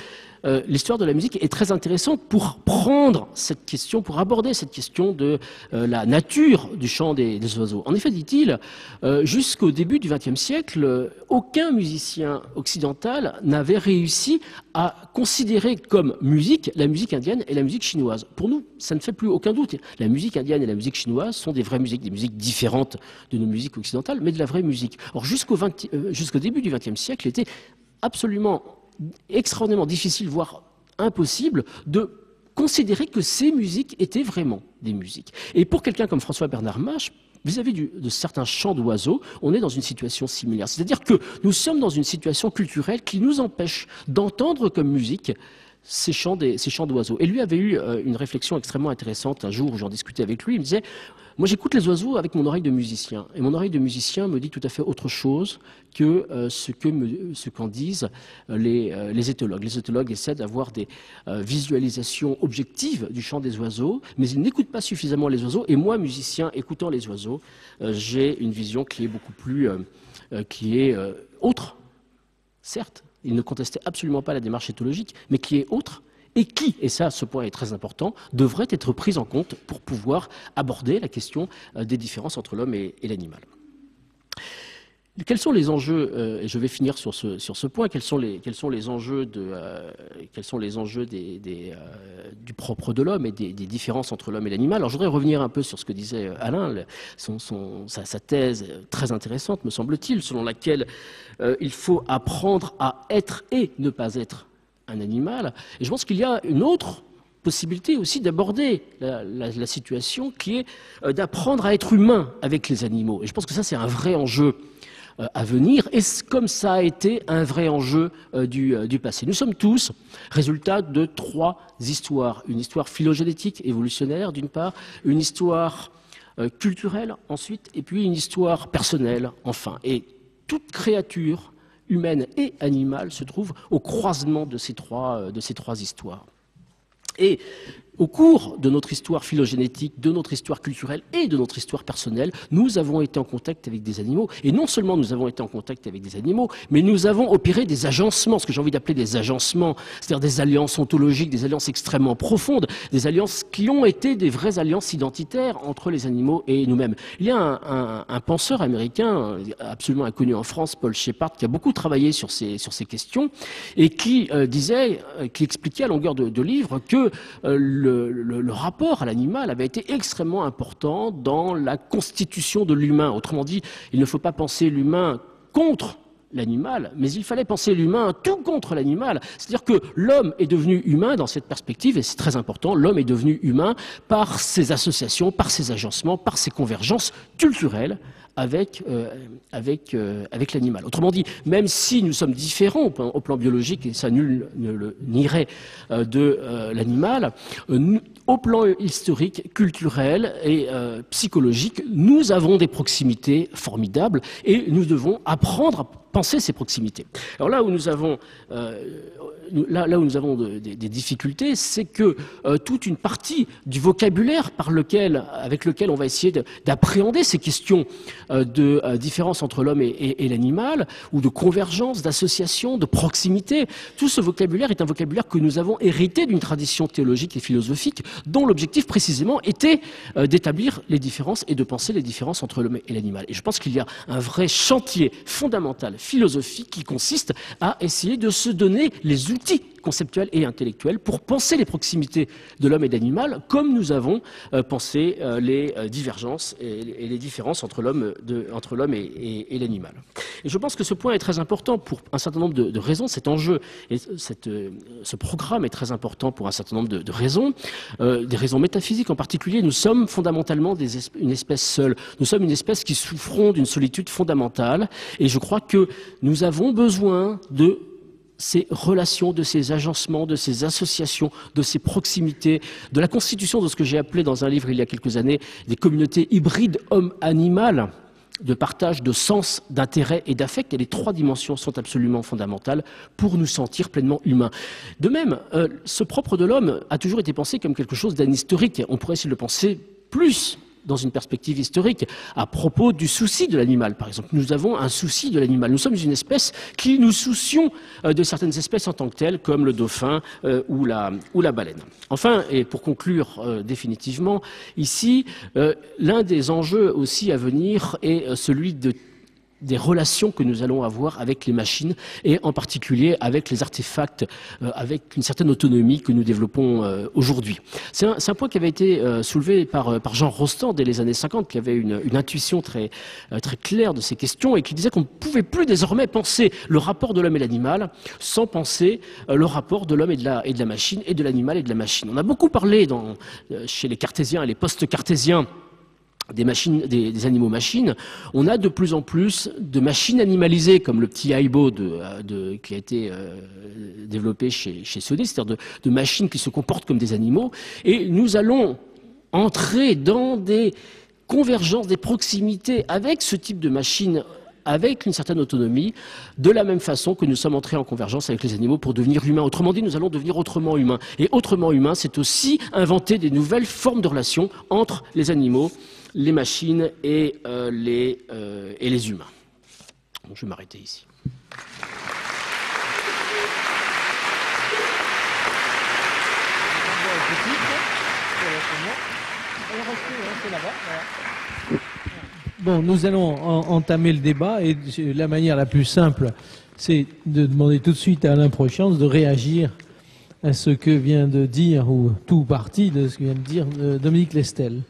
l'histoire de la musique est très intéressante pour prendre cette question, pour aborder cette question de la nature du chant des oiseaux. En effet, dit-il, jusqu'au début du XXe siècle, aucun musicien occidental n'avait réussi à considérer comme musique la musique indienne et la musique chinoise. Pour nous, ça ne fait plus aucun doute. La musique indienne et la musique chinoise sont des vraies musiques, des musiques différentes de nos musiques occidentales, mais de la vraie musique. Or, jusqu'au début du XXe siècle, il était absolument extraordinairement difficile, voire impossible, de considérer que ces musiques étaient vraiment des musiques. Et pour quelqu'un comme François-Bernard Mache, vis-à-vis de certains chants d'oiseaux, on est dans une situation similaire. C'est-à-dire que nous sommes dans une situation culturelle qui nous empêche d'entendre comme musique ces chants d'oiseaux. Et lui avait eu une réflexion extrêmement intéressante un jour où j'en discutais avec lui. Il me disait, moi j'écoute les oiseaux avec mon oreille de musicien. Et mon oreille de musicien me dit tout à fait autre chose que ce qu'en disent les éthologues. Les éthologues essaient d'avoir des visualisations objectives du chant des oiseaux, mais ils n'écoutent pas suffisamment les oiseaux. Et moi, musicien, écoutant les oiseaux, j'ai une vision qui est beaucoup plus... autre, certes. Il ne contestait absolument pas la démarche éthologique, mais qui est autre et qui, et ça, ce point est très important, devrait être prise en compte pour pouvoir aborder la question des différences entre l'homme et l'animal. Quels sont les enjeux, et je vais finir sur ce point, quels sont les enjeux du propre de l'homme et des différences entre l'homme et l'animal? Alors je voudrais revenir un peu sur ce que disait Alain, sa thèse très intéressante, me semble-t-il, selon laquelle il faut apprendre à être et ne pas être un animal. Et je pense qu'il y a une autre possibilité aussi d'aborder la situation qui est d'apprendre à être humain avec les animaux. Et je pense que ça, c'est un vrai enjeu à venir, et comme ça a été un vrai enjeu du passé. Nous sommes tous résultats de trois histoires. Une histoire phylogénétique, évolutionnaire d'une part, une histoire culturelle ensuite, et puis une histoire personnelle enfin. Et toute créature humaine et animale se trouve au croisement de ces trois histoires. Et au cours de notre histoire phylogénétique, de notre histoire culturelle et de notre histoire personnelle, nous avons été en contact avec des animaux. Et non seulement nous avons été en contact avec des animaux, mais nous avons opéré des agencements, ce que j'ai envie d'appeler des agencements, c'est-à-dire des alliances ontologiques, des alliances extrêmement profondes, des alliances qui ont été des vraies alliances identitaires entre les animaux et nous-mêmes. Il y a un penseur américain absolument inconnu en France, Paul Shepard, qui a beaucoup travaillé sur ces questions et qui qui expliquait à longueur de livres que le rapport à l'animal avait été extrêmement important dans la constitution de l'humain. Autrement dit, il ne faut pas penser l'humain contre l'animal, mais il fallait penser l'humain tout contre l'animal. C'est-à-dire que l'homme est devenu humain dans cette perspective, et c'est très important, l'homme est devenu humain par ses associations, par ses agencements, par ses convergences culturelles avec l'animal. Autrement dit, même si nous sommes différents au plan biologique, et ça nul ne le nierait de l'animal, au plan historique, culturel et psychologique, nous avons des proximités formidables et nous devons apprendre à penser ces proximités. Alors là où nous avons des difficultés, c'est que toute une partie du vocabulaire avec lequel on va essayer d'appréhender ces questions de différence entre l'homme et l'animal, ou de convergence, d'association, de proximité, tout ce vocabulaire est un vocabulaire que nous avons hérité d'une tradition théologique et philosophique dont l'objectif précisément était d'établir les différences et de penser les différences entre l'homme et l'animal. Et je pense qu'il y a un vrai chantier fondamental philosophique qui consiste à essayer de se donner les outils conceptuels et intellectuels pour penser les proximités de l'homme et de l'animal, comme nous avons pensé les divergences et les différences entre l'homme et l'animal. Et je pense que ce point est très important pour un certain nombre de raisons. Cet enjeu et ce programme est très important pour un certain nombre de raisons, des raisons métaphysiques en particulier. Nous sommes fondamentalement une espèce seule. Nous sommes une espèce qui souffrons d'une solitude fondamentale, et je crois que nous avons besoin de ces relations, de ces agencements, de ces associations, de ces proximités, de la constitution de ce que j'ai appelé dans un livre il y a quelques années des communautés hybrides homme-animal, de partage de sens, d'intérêt et d'affect. Et les trois dimensions sont absolument fondamentales pour nous sentir pleinement humains. De même, ce propre de l'homme a toujours été pensé comme quelque chose d'anhistorique. On pourrait essayer de le penser plus dans une perspective historique, à propos du souci de l'animal, par exemple. Nous avons un souci de l'animal. Nous sommes une espèce qui nous soucions de certaines espèces en tant que telles, comme le dauphin ou la baleine. Enfin, et pour conclure définitivement, ici, l'un des enjeux aussi à venir est celui des relations que nous allons avoir avec les machines et en particulier avec les artefacts, avec une certaine autonomie que nous développons aujourd'hui. C'est un point qui avait été soulevé par Jean Rostand dès les années 50, qui avait une intuition très claire de ces questions et qui disait qu'on ne pouvait plus désormais penser le rapport de l'homme et l'animal sans penser le rapport de l'homme et de la machine, et de l'animal et de la machine. On a beaucoup parlé chez les cartésiens et les post-cartésiens des animaux-machines. On a de plus en plus de machines animalisées, comme le petit Aibo qui a été développé chez Sony, c'est-à-dire de machines qui se comportent comme des animaux. Et nous allons entrer dans des convergences, des proximités avec ce type de machines, avec une certaine autonomie, de la même façon que nous sommes entrés en convergence avec les animaux pour devenir humains. Autrement dit, nous allons devenir autrement humains. Et autrement humain, c'est aussi inventer des nouvelles formes de relations entre les animaux, les machines et les humains. Bon, je vais m'arrêter ici. Bon, nous allons entamer le débat et la manière la plus simple, c'est de demander tout de suite à Alain Prochance de réagir à ce que vient de dire, ou tout partie de ce que vient de dire Dominique Lestel.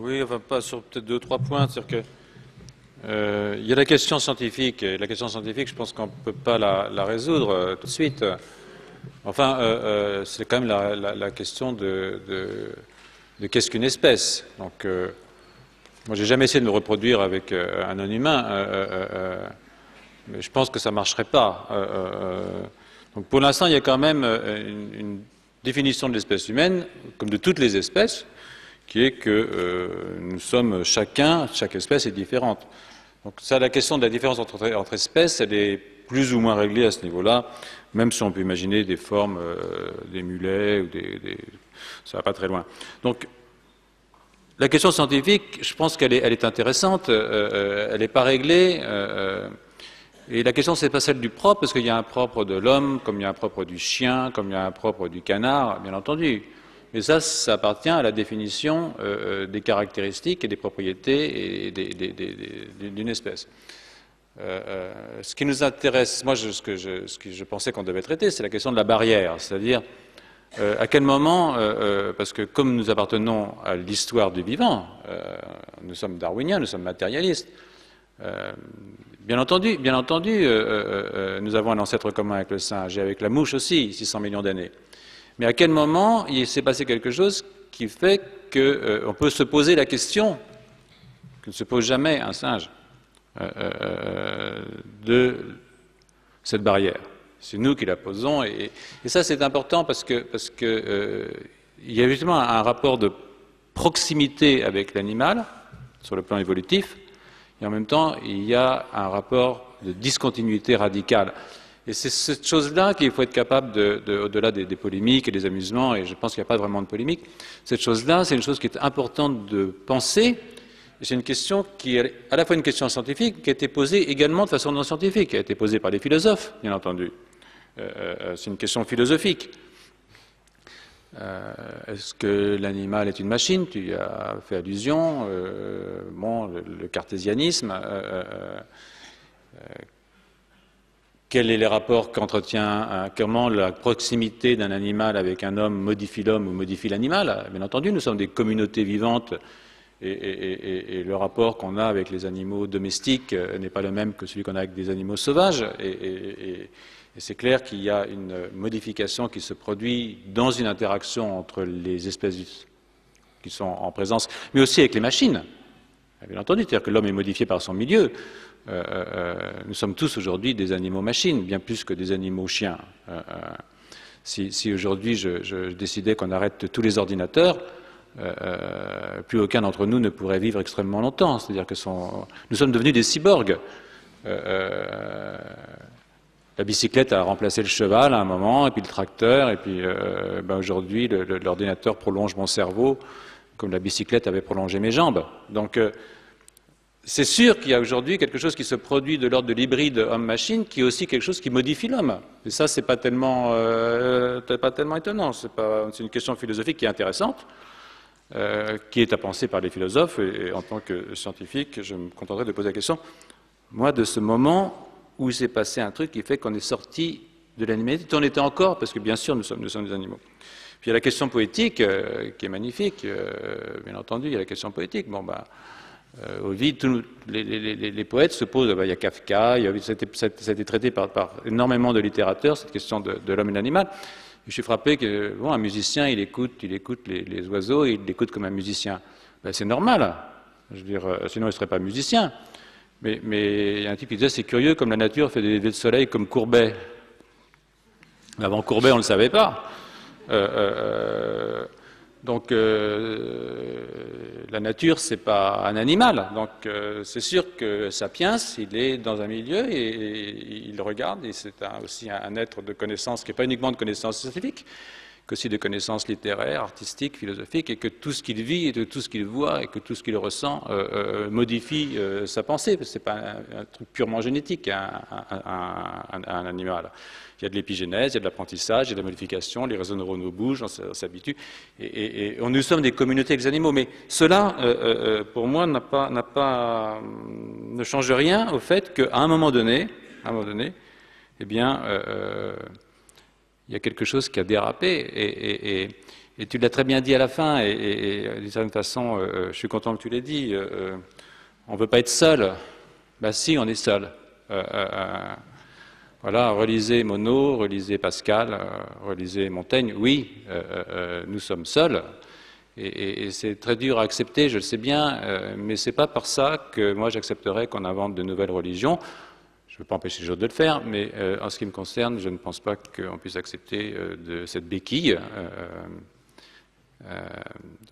Oui, enfin pas sur peut-être 2-3 points. C'est-à-dire que il y a la question scientifique. Et la question scientifique, je pense qu'on ne peut pas la résoudre tout de suite. Enfin, c'est quand même la question de qu'est-ce qu'une espèce. Donc, moi, j'ai jamais essayé de me reproduire avec un non-humain, mais je pense que ça marcherait pas. Donc, pour l'instant, il y a quand même une définition de l'espèce humaine, comme de toutes les espèces, qui est que nous sommes chaque espèce est différente. Donc ça, la question de la différence entre espèces, elle est plus ou moins réglée à ce niveau-là, même si on peut imaginer des formes, des mulets, ou ça va pas très loin. Donc la question scientifique, je pense qu'elle est intéressante, elle n'est pas réglée, et la question c'est pas celle du propre, parce qu'il y a un propre de l'homme, comme il y a un propre du chien, comme il y a un propre du canard, bien entendu. Mais ça appartient à la définition des caractéristiques et des propriétés d'une espèce. Ce qui nous intéresse, moi, ce que je pensais qu'on devait traiter, c'est la question de la barrière, c'est-à-dire à quel moment, parce que comme nous appartenons à l'histoire du vivant, nous sommes darwiniens, nous sommes matérialistes. Bien entendu, nous avons un ancêtre commun avec le singe et avec la mouche aussi, 600 millions d'années. Mais à quel moment il s'est passé quelque chose qui fait qu'on peut se poser la question, que ne se pose jamais un singe, de cette barrière. C'est nous qui la posons, et ça c'est important parce que il y a justement un rapport de proximité avec l'animal sur le plan évolutif, et en même temps il y a un rapport de discontinuité radicale. Et c'est cette chose-là qu'il faut être capable au-delà des polémiques et des amusements, et je pense qu'il n'y a pas vraiment de polémique, cette chose-là, c'est une chose qui est importante de penser, et c'est une question qui est à la fois une question scientifique, qui a été posée également de façon non scientifique, qui a été posée par les philosophes, bien entendu. C'est une question philosophique. Est-ce que l'animal est une machine? Tu y as fait allusion. Bon, le cartésianisme... quels sont les rapports qu'entretient, comment la proximité d'un animal avec un homme modifie l'homme ou modifie l'animal. Bien entendu, nous sommes des communautés vivantes et le rapport qu'on a avec les animaux domestiques n'est pas le même que celui qu'on a avec des animaux sauvages. Et c'est clair qu'il y a une modification qui se produit dans une interaction entre les espèces qui sont en présence, mais aussi avec les machines. Bien entendu, c'est-à-dire que l'homme est modifié par son milieu. Nous sommes tous aujourd'hui des animaux-machines, bien plus que des animaux-chiens. Si aujourd'hui je décidais qu'on arrête tous les ordinateurs, plus aucun d'entre nous ne pourrait vivre extrêmement longtemps. C'est-à-dire que nous sommes devenus des cyborgs. La bicyclette a remplacé le cheval à un moment, et puis le tracteur, et puis aujourd'hui l'ordinateur prolonge mon cerveau, comme la bicyclette avait prolongé mes jambes. Donc c'est sûr qu'il y a aujourd'hui quelque chose qui se produit de l'ordre de l'hybride homme-machine, qui est aussi quelque chose qui modifie l'homme. Et ça, c'est pas tellement étonnant. C'est une question philosophique qui est intéressante, qui est à penser par les philosophes. Et en tant que scientifique, je me contenterai de poser la question, moi, de ce moment où il s'est passé un truc qui fait qu'on est sorti de l'animalité. On était encore, parce que bien sûr, nous sommes des animaux. Puis il y a la question poétique, qui est magnifique. Bien entendu, il y a la question poétique. Bon, Ovid, tous les poètes se posent, il y a Kafka, ça a été traité par énormément de littérateurs, cette question de l'homme et de l'animal. Je suis frappé que un musicien, il écoute les oiseaux, et il l'écoute comme un musicien. C'est normal, je veux dire, sinon il ne serait pas musicien. Mais il y a un type qui disait, c'est curieux, comme la nature fait des levées de soleil comme Courbet. Avant Courbet, on ne le savait pas. Donc la nature, c'est pas un animal. Donc c'est sûr que Sapiens, il est dans un milieu et il regarde, et c'est aussi un être de connaissance qui n'est pas uniquement de connaissance scientifique, qu'aussi de connaissances littéraires, artistiques, philosophiques, et que tout ce qu'il vit et de tout ce qu'il voit et que tout ce qu'il ressent modifie sa pensée. Ce n'est pas un truc purement génétique, un animal. Il y a de l'épigénèse, il y a de l'apprentissage, il y a de la modification, les réseaux neuronaux bougent, on s'habitue. Et nous sommes des communautés avec les animaux. Mais cela, pour moi, ne change rien au fait qu'à un moment donné, eh bien, il y a quelque chose qui a dérapé. Et tu l'as très bien dit à la fin, et d'une certaine façon, je suis content que tu l'aies dit, on ne veut pas être seul. Ben si, on est seul. Voilà, relisez Monod, relisez Pascal, relisez Montaigne. Oui, nous sommes seuls, et c'est très dur à accepter, je le sais bien, mais c'est pas par ça que moi j'accepterais qu'on invente de nouvelles religions. Je ne veux pas empêcher les autres de le faire, mais en ce qui me concerne, je ne pense pas qu'on puisse accepter de cette béquille.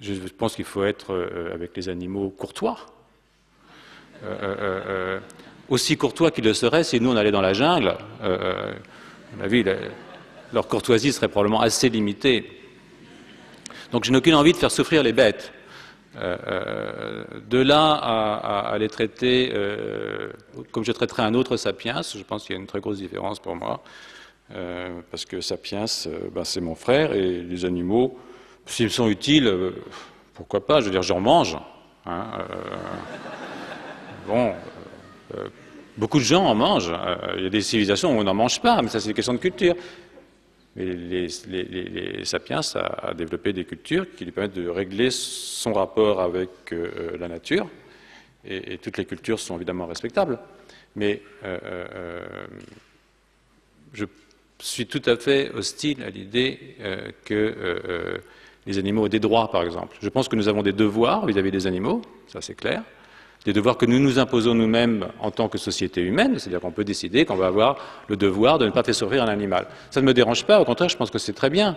Je pense qu'il faut être avec les animaux courtois. Aussi courtois qu'ils le seraient si nous on allait dans la jungle. On a vu, leur courtoisie serait probablement assez limitée. Donc je n'ai aucune envie de faire souffrir les bêtes. De là à les traiter comme je traiterais un autre sapiens, je pense qu'il y a une très grosse différence pour moi, parce que sapiens, c'est mon frère, et les animaux, s'ils sont utiles, pourquoi pas, je veux dire, j'en mange. Hein, beaucoup de gens en mangent. Il y a des civilisations où on n'en mange pas, mais ça c'est une question de culture. Mais les sapiens a développé des cultures qui lui permettent de régler son rapport avec la nature, et toutes les cultures sont évidemment respectables. Mais je suis tout à fait hostile à l'idée que les animaux aient des droits, par exemple. Je pense que nous avons des devoirs vis-à-vis des animaux, ça c'est clair. Des devoirs que nous nous imposons nous-mêmes en tant que société humaine, c'est-à-dire qu'on peut décider qu'on va avoir le devoir de ne pas faire souffrir un animal. Ça ne me dérange pas, au contraire, je pense que c'est très bien.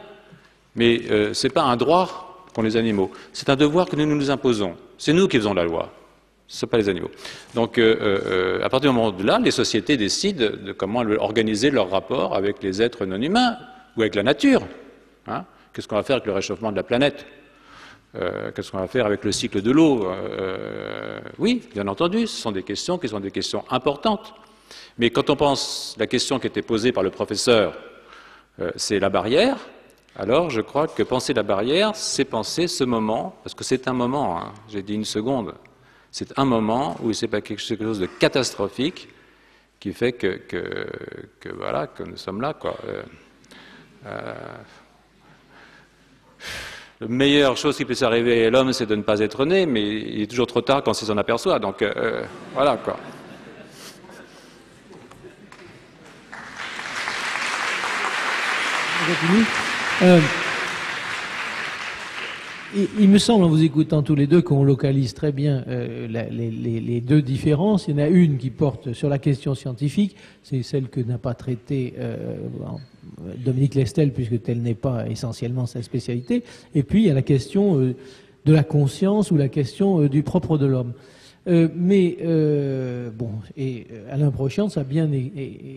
Mais ce n'est pas un droit qu'ont les animaux, c'est un devoir que nous nous imposons. C'est nous qui faisons la loi, ce ne sont pas les animaux. Donc à partir du moment de là, les sociétés décident de comment elles veulent organiser leur rapport avec les êtres non humains ou avec la nature. Hein. Qu'est-ce qu'on va faire avec le réchauffement de la planète ? Qu'est-ce qu'on va faire avec le cycle de l'eau? Oui, bien entendu, ce sont des questions qui sont des questions importantes. Mais quand on pense, la question qui était posée par le professeur, c'est la barrière, alors je crois que penser la barrière, c'est penser ce moment, parce que c'est un moment, hein, j'ai dit une seconde, c'est un moment où il s'est passé quelque chose de catastrophique qui fait que voilà, que nous sommes là, quoi. La meilleure chose qui puisse arriver à l'homme, c'est de ne pas être né, mais il est toujours trop tard quand il s'en aperçoit. Donc voilà, quoi. Il me semble, en vous écoutant tous les deux, qu'on localise très bien les deux différences. Il y en a une qui porte sur la question scientifique, c'est celle que n'a pas traitée Dominique Lestel, puisque telle n'est pas essentiellement sa spécialité. Et puis, il y a la question de la conscience ou la question du propre de l'homme. Bon, et Alain Prochians a bien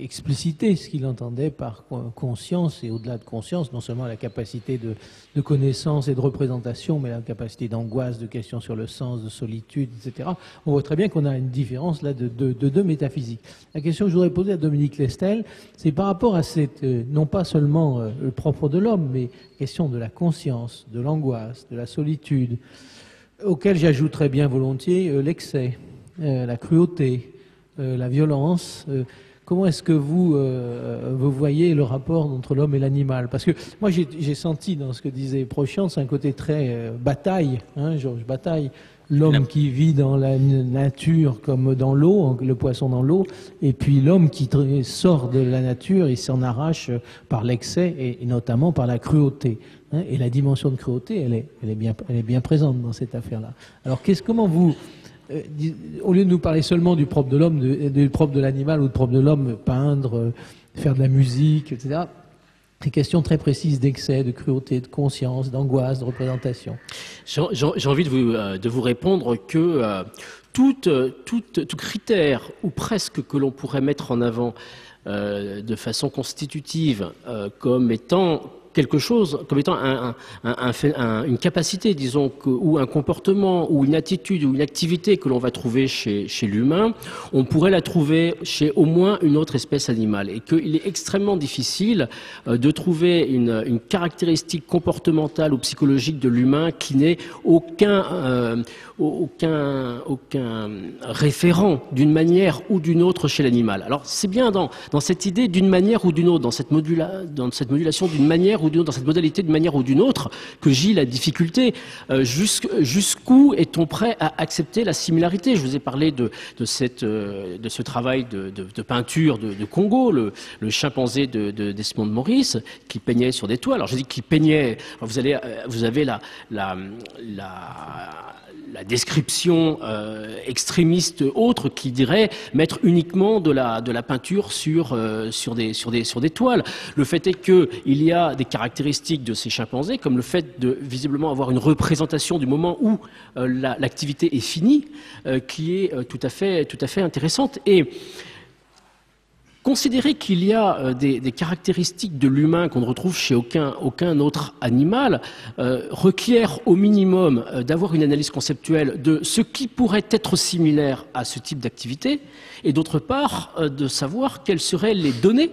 explicité ce qu'il entendait par conscience, et au-delà de conscience, non seulement la capacité de connaissance et de représentation, mais la capacité d'angoisse, de questions sur le sens, de solitude, etc. On voit très bien qu'on a une différence là de deux métaphysiques. La question que je voudrais poser à Dominique Lestel, c'est par rapport à cette, non pas seulement le propre de l'homme, mais question de la conscience, de l'angoisse, de la solitude, auquel j'ajouterais bien volontiers l'excès, la cruauté, la violence. Comment est-ce que vous voyez le rapport entre l'homme et l'animal? Parce que moi, j'ai senti dans ce que disait Prochians un côté très bataille, hein, Georges Bataille, l'homme qui vit dans la nature comme dans l'eau, le poisson dans l'eau, et puis l'homme qui sort de la nature, il s'en arrache par l'excès et notamment par la cruauté. Hein, et la dimension de cruauté, elle est bien présente dans cette affaire-là. Alors, comment vous, au lieu de nous parler seulement du propre de l'homme, du propre de l'animal ou du propre de l'homme, peindre, faire de la musique, etc., des questions très précises d'excès, de cruauté, de conscience, d'angoisse, de représentation. J'ai envie de vous répondre que tout critère, ou presque, que l'on pourrait mettre en avant de façon constitutive comme étant quelque chose, comme étant une capacité, disons, ou un comportement, ou une attitude, ou une activité que l'on va trouver chez l'humain, on pourrait la trouver chez au moins une autre espèce animale. Et qu'il est extrêmement difficile de trouver une caractéristique comportementale ou psychologique de l'humain qui n'ait aucun référent d'une manière ou d'une autre chez l'animal. Alors c'est bien dans cette idée d'une manière ou d'une autre, dans cette modulation d'une manière ou d'une autre, dans cette modalité d'une manière ou d'une autre, que gît la difficulté. Jusqu'où est-on prêt à accepter la similarité? Je vous ai parlé de ce travail de peinture de Congo, le chimpanzé de Desmond Morris, qui peignait sur des toiles. Alors je dis qu'il peignait, vous avez la description extrémiste autre qui dirait mettre uniquement de la peinture sur des toiles. Le fait est qu'il y a des caractéristiques de ces chimpanzés, comme le fait de visiblement avoir une représentation du moment où l'activité est finie, qui est tout à fait intéressante. Et considérer qu'il y a des caractéristiques de l'humain qu'on ne retrouve chez aucun autre animal requiert au minimum d'avoir une analyse conceptuelle de ce qui pourrait être similaire à ce type d'activité, et d'autre part de savoir quelles seraient les données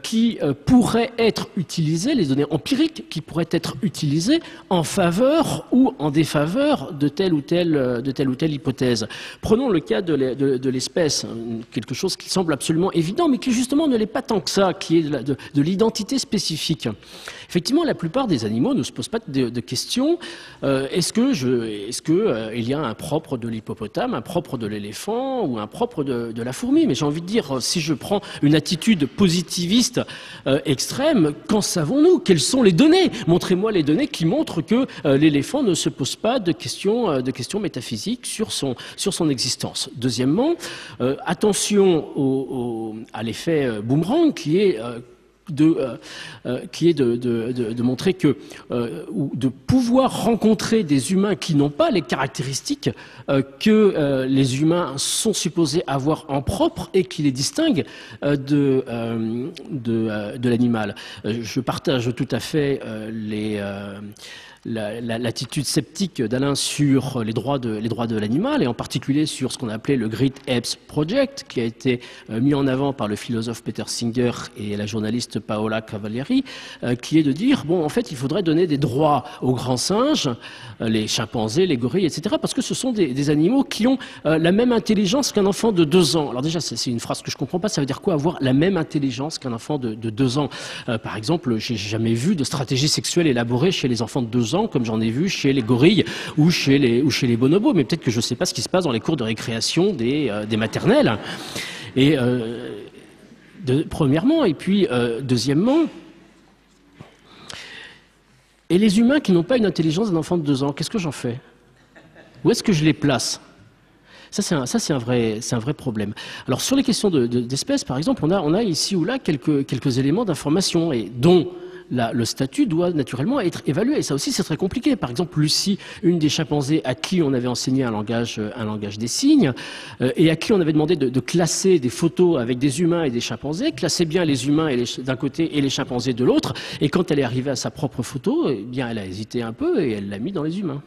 qui pourraient être utilisées, les données empiriques qui pourraient être utilisées en faveur ou en défaveur de telle ou telle hypothèse. Prenons le cas de l'espèce, quelque chose qui semble absolument évident, mais qui justement ne l'est pas tant que ça, qui est de l'identité spécifique. Effectivement, la plupart des animaux ne se posent pas de questions. Est-ce que il y a un propre de l'hippopotame, un propre de l'éléphant ou un propre de la fourmi? Mais j'ai envie de dire, si je prends une attitude positiviste extrême, qu'en savons-nous? Quelles sont les données? Montrez-moi les données qui montrent que l'éléphant ne se pose pas de questions métaphysiques sur son existence. Deuxièmement, attention à l'effet boomerang qui est de montrer que ou de pouvoir rencontrer des humains qui n'ont pas les caractéristiques que les humains sont supposés avoir en propre et qui les distinguent de l'animal. Je partage tout à fait l'attitude sceptique d'Alain sur les droits de l'animal, et en particulier sur ce qu'on a appelé le Great Apes Project, qui a été mis en avant par le philosophe Peter Singer et la journaliste Paola Cavalieri, qui est de dire, bon, en fait, il faudrait donner des droits aux grands singes, les chimpanzés, les gorilles, etc., parce que ce sont des animaux qui ont la même intelligence qu'un enfant de 2 ans. Alors déjà, c'est une phrase que je comprends pas, ça veut dire quoi, avoir la même intelligence qu'un enfant de 2 ans? Par exemple, j'ai jamais vu de stratégie sexuelle élaborée chez les enfants de 2 ans, comme j'en ai vu chez les gorilles ou chez les bonobos, mais peut-être que je ne sais pas ce qui se passe dans les cours de récréation des maternelles. Et premièrement, et puis deuxièmement, et les humains qui n'ont pas une intelligence d'un enfant de 2 ans, qu'est-ce que j'en fais? Où est-ce que je les place? Ça, c'est un vrai problème. Alors, sur les questions d'espèces, par exemple, on a ici ou là quelques éléments d'information, et dont le statut doit naturellement être évalué. Et ça aussi, c'est très compliqué. Par exemple, Lucie, une des chimpanzés à qui on avait enseigné un langage des signes, et à qui on avait demandé de classer des photos avec des humains et des chimpanzés, classer bien les humains d'un côté et les chimpanzés de l'autre. Et quand elle est arrivée à sa propre photo, eh bien, elle a hésité un peu et elle l'a mis dans les humains.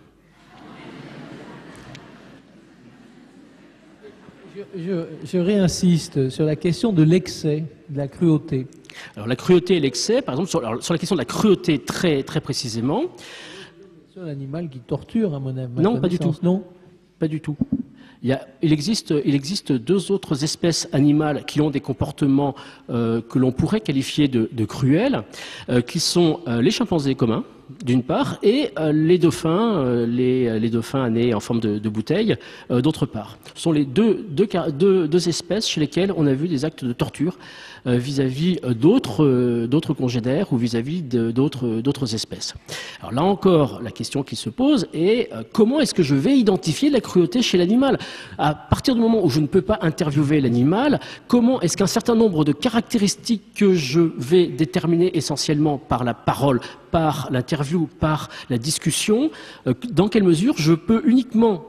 Je réinsiste sur la question de l'excès, de la cruauté. Alors la cruauté et l'excès, par exemple, sur la question de la cruauté très précisément. C'est un animal qui torture, à mon avis. Non, pas du tout. Non, pas du tout. Il existe 2 autres espèces animales qui ont des comportements que l'on pourrait qualifier de cruels, qui sont les chimpanzés communs, d'une part, et les dauphins, les dauphins nés en forme de bouteille, d'autre part. Ce sont les deux espèces chez lesquelles on a vu des actes de torture vis-à-vis d'autres congénères ou vis-à-vis d'autres espèces. Alors là encore, la question qui se pose est comment est-ce que je vais identifier la cruauté chez l'animal? À partir du moment où je ne peux pas interviewer l'animal, comment est-ce qu'un certain nombre de caractéristiques que je vais déterminer essentiellement par la parole, par l'interview, par la discussion, dans quelle mesure je peux uniquement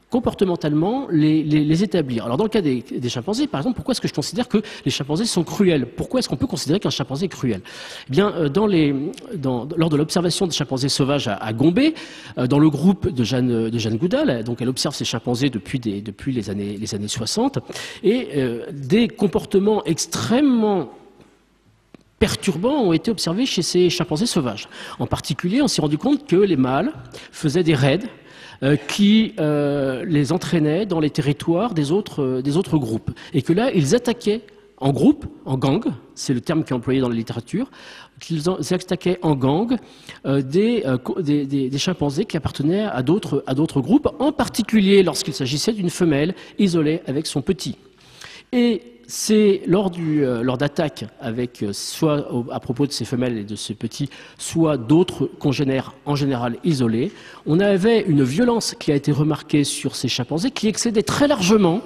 comportementalement les établir. Alors dans le cas des chimpanzés, par exemple, pourquoi est-ce que je considère que les chimpanzés sont cruels? Pourquoi est-ce qu'on peut considérer qu'un chimpanzé est cruel? Eh bien, lors de l'observation des chimpanzés sauvages à Gombe, dans le groupe de Jeanne Goudal, donc elle observe ces chimpanzés depuis les années 60, et des comportements extrêmement perturbants ont été observés chez ces chimpanzés sauvages. En particulier, on s'est rendu compte que les mâles faisaient des raids qui les entraînaient dans les territoires des autres groupes. Et que là, ils attaquaient en groupe, en gang, c'est le terme qui est employé dans la littérature, qu'ils attaquaient en gang des chimpanzés qui appartenaient à d'autres groupes, en particulier lorsqu'il s'agissait d'une femelle isolée avec son petit. Et c'est lors d'attaques avec soit à propos de ces femelles et de ces petits, soit d'autres congénères en général isolés, on avait une violence qui a été remarquée sur ces chimpanzés qui excédait très largement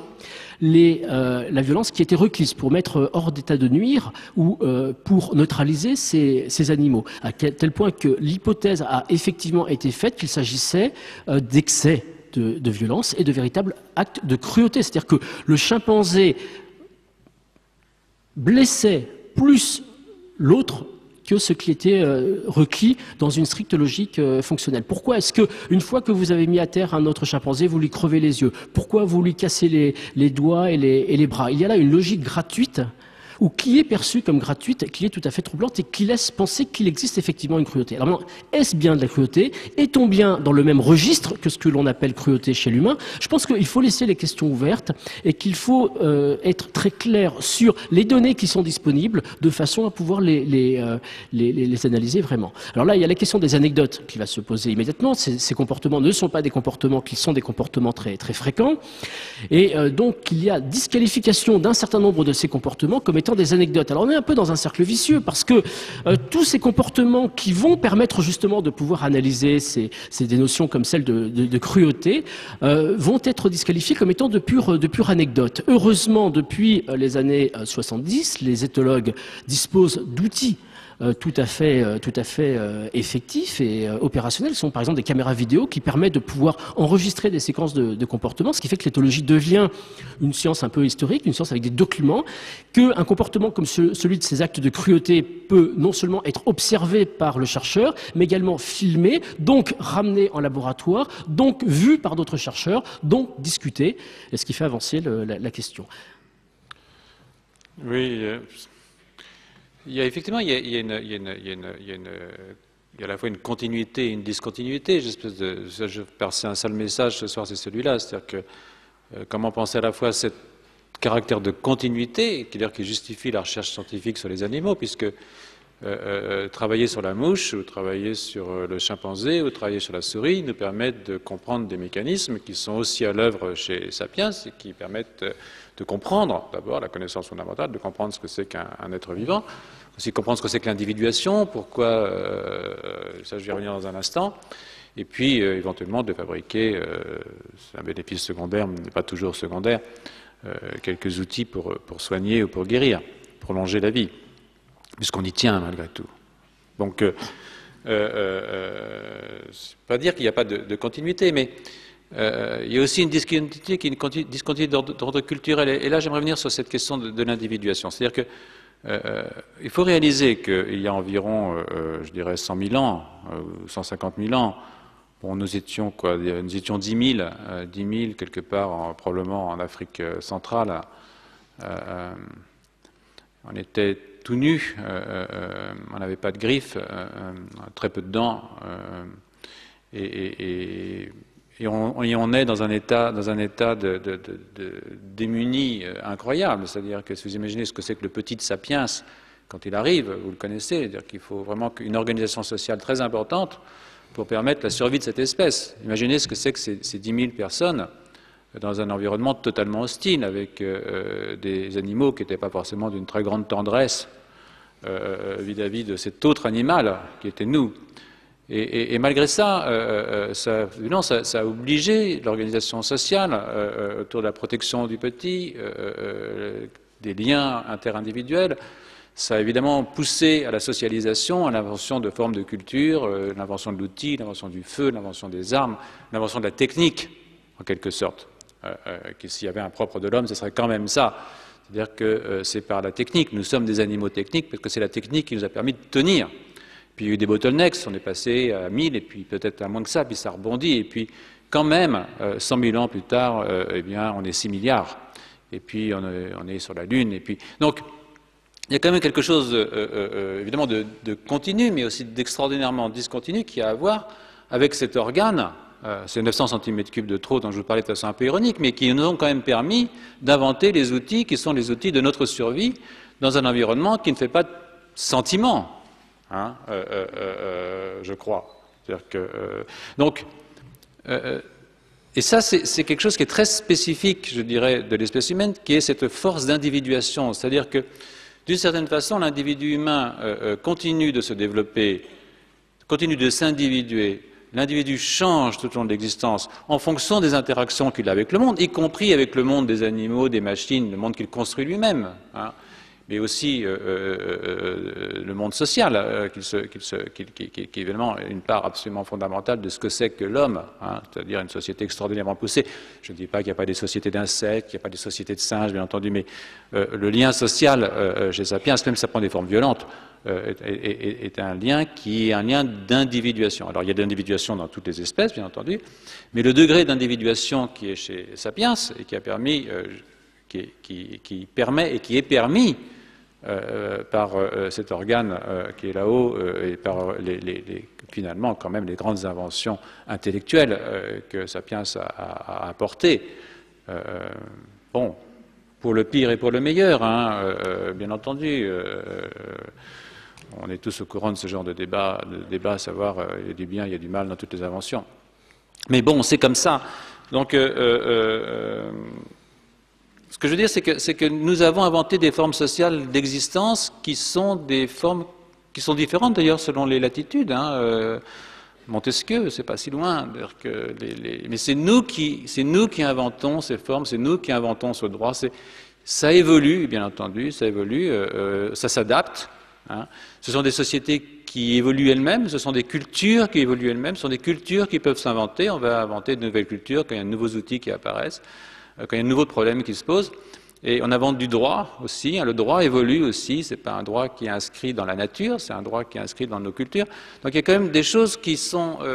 la violence qui était requise pour mettre hors d'état de nuire ou pour neutraliser ces animaux, à tel point que l'hypothèse a effectivement été faite qu'il s'agissait d'excès de violence et de véritables actes de cruauté. C'est-à-dire que le chimpanzé blessait plus l'autre que ce qui était requis dans une stricte logique fonctionnelle. Pourquoi est-ce que, une fois que vous avez mis à terre un autre chimpanzé, vous lui crevez les yeux? Pourquoi vous lui cassez les doigts et les bras? Il y a là une logique gratuite, ou qui est perçue comme gratuite, qui est tout à fait troublante et qui laisse penser qu'il existe effectivement une cruauté. Alors maintenant, est-ce bien de la cruauté? Est-on bien dans le même registre que ce que l'on appelle cruauté chez l'humain? Je pense qu'il faut laisser les questions ouvertes et qu'il faut être très clair sur les données qui sont disponibles de façon à pouvoir les analyser vraiment. Alors là, il y a la question des anecdotes qui va se poser immédiatement. Ces comportements ne sont pas des comportements qui sont des comportements très, très fréquents. Et donc, il y a disqualification d'un certain nombre de ces comportements comme étant des anecdotes. Alors on est un peu dans un cercle vicieux parce que tous ces comportements qui vont permettre justement de pouvoir analyser des notions comme celle de cruauté vont être disqualifiés comme étant de pure anecdote. Heureusement, depuis les années 70, les éthologues disposent d'outils tout à fait effectifs et opérationnels sont par exemple des caméras vidéo qui permettent de pouvoir enregistrer des séquences de comportement, ce qui fait que l'éthologie devient une science un peu historique, une science avec des documents, qu'un comportement comme celui de ces actes de cruauté peut non seulement être observé par le chercheur, mais également filmé, donc ramené en laboratoire, donc vu par d'autres chercheurs, donc discuté, et ce qui fait avancer la question. Oui, il y a effectivement, il y a à la fois une continuité et une discontinuité. Je perçais un seul message ce soir, c'est celui-là. C'est-à-dire que comment penser à la fois ce caractère de continuité, qui justifie la recherche scientifique sur les animaux, puisque travailler sur la mouche, ou travailler sur le chimpanzé, ou travailler sur la souris nous permettent de comprendre des mécanismes qui sont aussi à l'œuvre chez Sapiens et qui permettent de comprendre d'abord la connaissance fondamentale, de comprendre ce que c'est qu'un être vivant, aussi comprendre ce que c'est que l'individuation, pourquoi, ça je vais y revenir dans un instant, et puis éventuellement de fabriquer, c'est un bénéfice secondaire, mais pas toujours secondaire, quelques outils pour soigner ou pour guérir, prolonger la vie, puisqu'on y tient malgré tout. Donc, pas dire qu'il n'y a pas de continuité, mais il y a aussi une discontinuité qui est une discontinuité d'ordre culturel. Et là, j'aimerais revenir sur cette question de l'individuation. C'est-à-dire qu'il faut réaliser qu'il y a environ, je dirais, 100 000 ans, ou 150 000 ans, bon, nous étions 10 000 quelque part, probablement en Afrique centrale. On était tout nus, on n'avait pas de griffes, très peu de dents, et on est dans un état démuni incroyable. C'est-à-dire que si vous imaginez ce que c'est que le petit sapiens, quand il arrive, vous le connaissez, c'est-à-dire qu'il faut vraiment une organisation sociale très importante pour permettre la survie de cette espèce. Imaginez ce que c'est que ces 10 000 personnes dans un environnement totalement hostile, avec des animaux qui n'étaient pas forcément d'une très grande tendresse vis-à-vis de cet autre animal qui était nous. Et malgré ça, ça a obligé l'organisation sociale autour de la protection du petit, des liens interindividuels. Ça a évidemment poussé à la socialisation, à l'invention de formes de culture, l'invention de l'outil, l'invention du feu, l'invention des armes, l'invention de la technique, en quelque sorte. S'il y avait un propre de l'homme, ce serait quand même ça. C'est-à-dire que c'est par la technique. Nous sommes des animaux techniques parce que c'est la technique qui nous a permis de tenir. Puis il y a eu des bottlenecks, on est passé à 1000 et puis peut-être à moins que ça, puis ça rebondit. Et puis quand même, 100 000 ans plus tard, eh bien, on est 6 milliards. Et puis on est sur la Lune. Et puis donc il y a quand même quelque chose, évidemment, de continu, mais aussi d'extraordinairement discontinu qui a à voir avec cet organe. C'est 900 cm3 de trop dont je vous parlais de façon un peu ironique, mais qui nous ont quand même permis d'inventer les outils qui sont les outils de notre survie dans un environnement qui ne fait pas de sentiment, hein, je crois. Et ça, c'est quelque chose qui est très spécifique, je dirais, de l'espèce humaine, qui est cette force d'individuation. C'est-à-dire que, d'une certaine façon, l'individu humain continue de se développer, continue de s'individuer. L'individu change tout au long de l'existence en fonction des interactions qu'il a avec le monde, y compris avec le monde des animaux, des machines, le monde qu'il construit lui-même, hein, mais aussi le monde social, qui est évidemment une part absolument fondamentale de ce que c'est que l'homme, hein, c'est-à-dire une société extraordinairement poussée. Je ne dis pas qu'il n'y a pas des sociétés d'insectes, qu'il n'y a pas des sociétés de singes, bien entendu, mais le lien social chez Sapiens, même si ça prend des formes violentes, est un lien qui est un lien d'individuation. Alors il y a de l'individuation dans toutes les espèces, bien entendu, mais le degré d'individuation qui est chez Sapiens et qui a permis, qui permet et qui est permis par cet organe qui est là-haut et par finalement quand même les grandes inventions intellectuelles que Sapiens a apportées. Bon, pour le pire et pour le meilleur, hein, bien entendu. On est tous au courant de ce genre de débat, à savoir il y a du bien, il y a du mal dans toutes les inventions. Mais bon, c'est comme ça. Donc, ce que je veux dire, c'est que nous avons inventé des formes sociales d'existence qui sont des formes qui sont différentes d'ailleurs selon les latitudes. Hein. Montesquieu, c'est pas si loin. Mais c'est nous qui inventons ces formes, c'est nous qui inventons ce droit. Ça évolue, bien entendu, ça évolue, ça s'adapte. Hein. Ce sont des sociétés qui évoluent elles-mêmes, ce sont des cultures qui évoluent elles-mêmes, ce sont des cultures qui peuvent s'inventer. On va inventer de nouvelles cultures quand il y a de nouveaux outils qui apparaissent, quand il y a de nouveaux problèmes qui se posent. Et on invente du droit aussi. Hein. Le droit évolue aussi. C'est pas un droit qui est inscrit dans la nature, c'est un droit qui est inscrit dans nos cultures. Donc il y a quand même des choses qui sont, à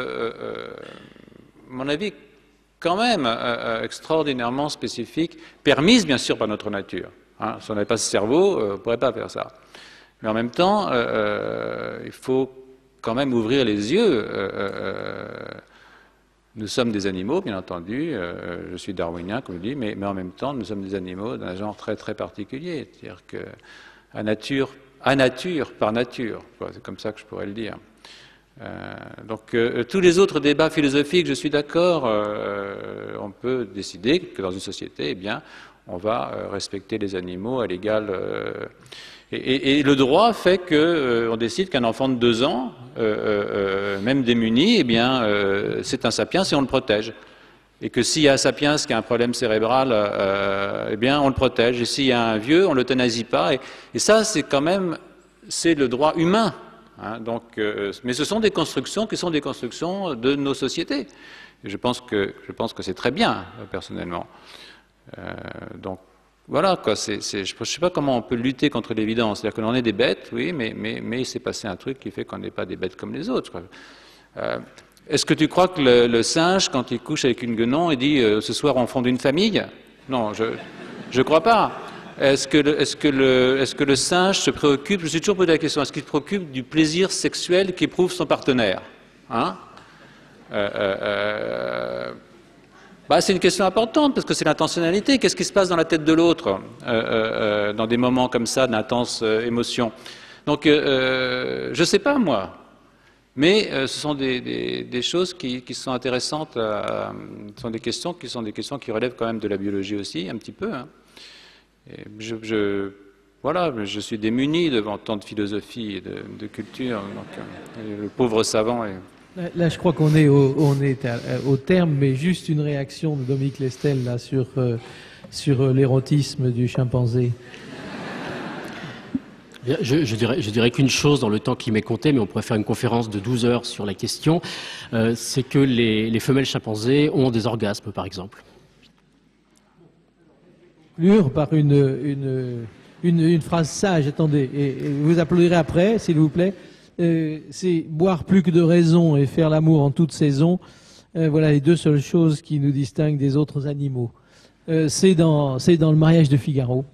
mon avis, quand même extraordinairement spécifiques, permises bien sûr par notre nature. Hein. Si on n'avait pas ce cerveau, on ne pourrait pas faire ça. Mais en même temps, il faut quand même ouvrir les yeux. Nous sommes des animaux, bien entendu. Je suis darwinien, comme je dis, mais en même temps, nous sommes des animaux d'un genre très très particulier. C'est-à-dire que à nature, par nature. C'est comme ça que je pourrais le dire. Donc tous les autres débats philosophiques, je suis d'accord. On peut décider que dans une société, eh bien, on va respecter les animaux à l'égal. Et le droit fait qu'on décide qu'un enfant de 2 ans, même démuni, eh bien, c'est un sapiens et on le protège. Et que s'il y a un sapiens qui a un problème cérébral, eh bien, on le protège. Et s'il y a un vieux, on ne l'euthanasie pas. Et ça, c'est quand même, c'est le droit humain. Hein, donc, mais ce sont des constructions qui sont des constructions de nos sociétés. Et je pense que c'est très bien, personnellement. Donc, voilà, quoi. Je ne sais pas comment on peut lutter contre l'évidence. C'est-à-dire que l'on est des bêtes, oui, mais il s'est passé un truc qui fait qu'on n'est pas des bêtes comme les autres. Est-ce que tu crois que le singe, quand il couche avec une guenon, il dit ce soir on fonde une famille? Non, je ne crois pas. Est-ce que le singe se préoccupe? Je me suis toujours posé la question. Est-ce qu'il se préoccupe du plaisir sexuel qu'éprouve son partenaire? Hein? C'est une question importante parce que c'est l'intentionnalité. Qu'est-ce qui se passe dans la tête de l'autre dans des moments comme ça d'intense émotion? Donc, je ne sais pas moi, mais ce sont des choses qui sont intéressantes. Ce sont des questions qui relèvent quand même de la biologie aussi, un petit peu. Hein. Et voilà, je suis démuni devant tant de philosophie et de culture. Donc, le pauvre savant est... Là, je crois qu'on est au terme, mais juste une réaction de Dominique Lestel là, sur l'érotisme du chimpanzé. Je dirais qu'une chose dans le temps qui m'est compté, mais on pourrait faire une conférence de 12 heures sur la question, c'est que les femelles chimpanzés ont des orgasmes, par exemple. Par une phrase sage, attendez, et vous applaudirez après, s'il vous plaît. C'est boire plus que de raison et faire l'amour en toute saison. Voilà les 2 seules choses qui nous distinguent des autres animaux. C'est dans le mariage de Figaro.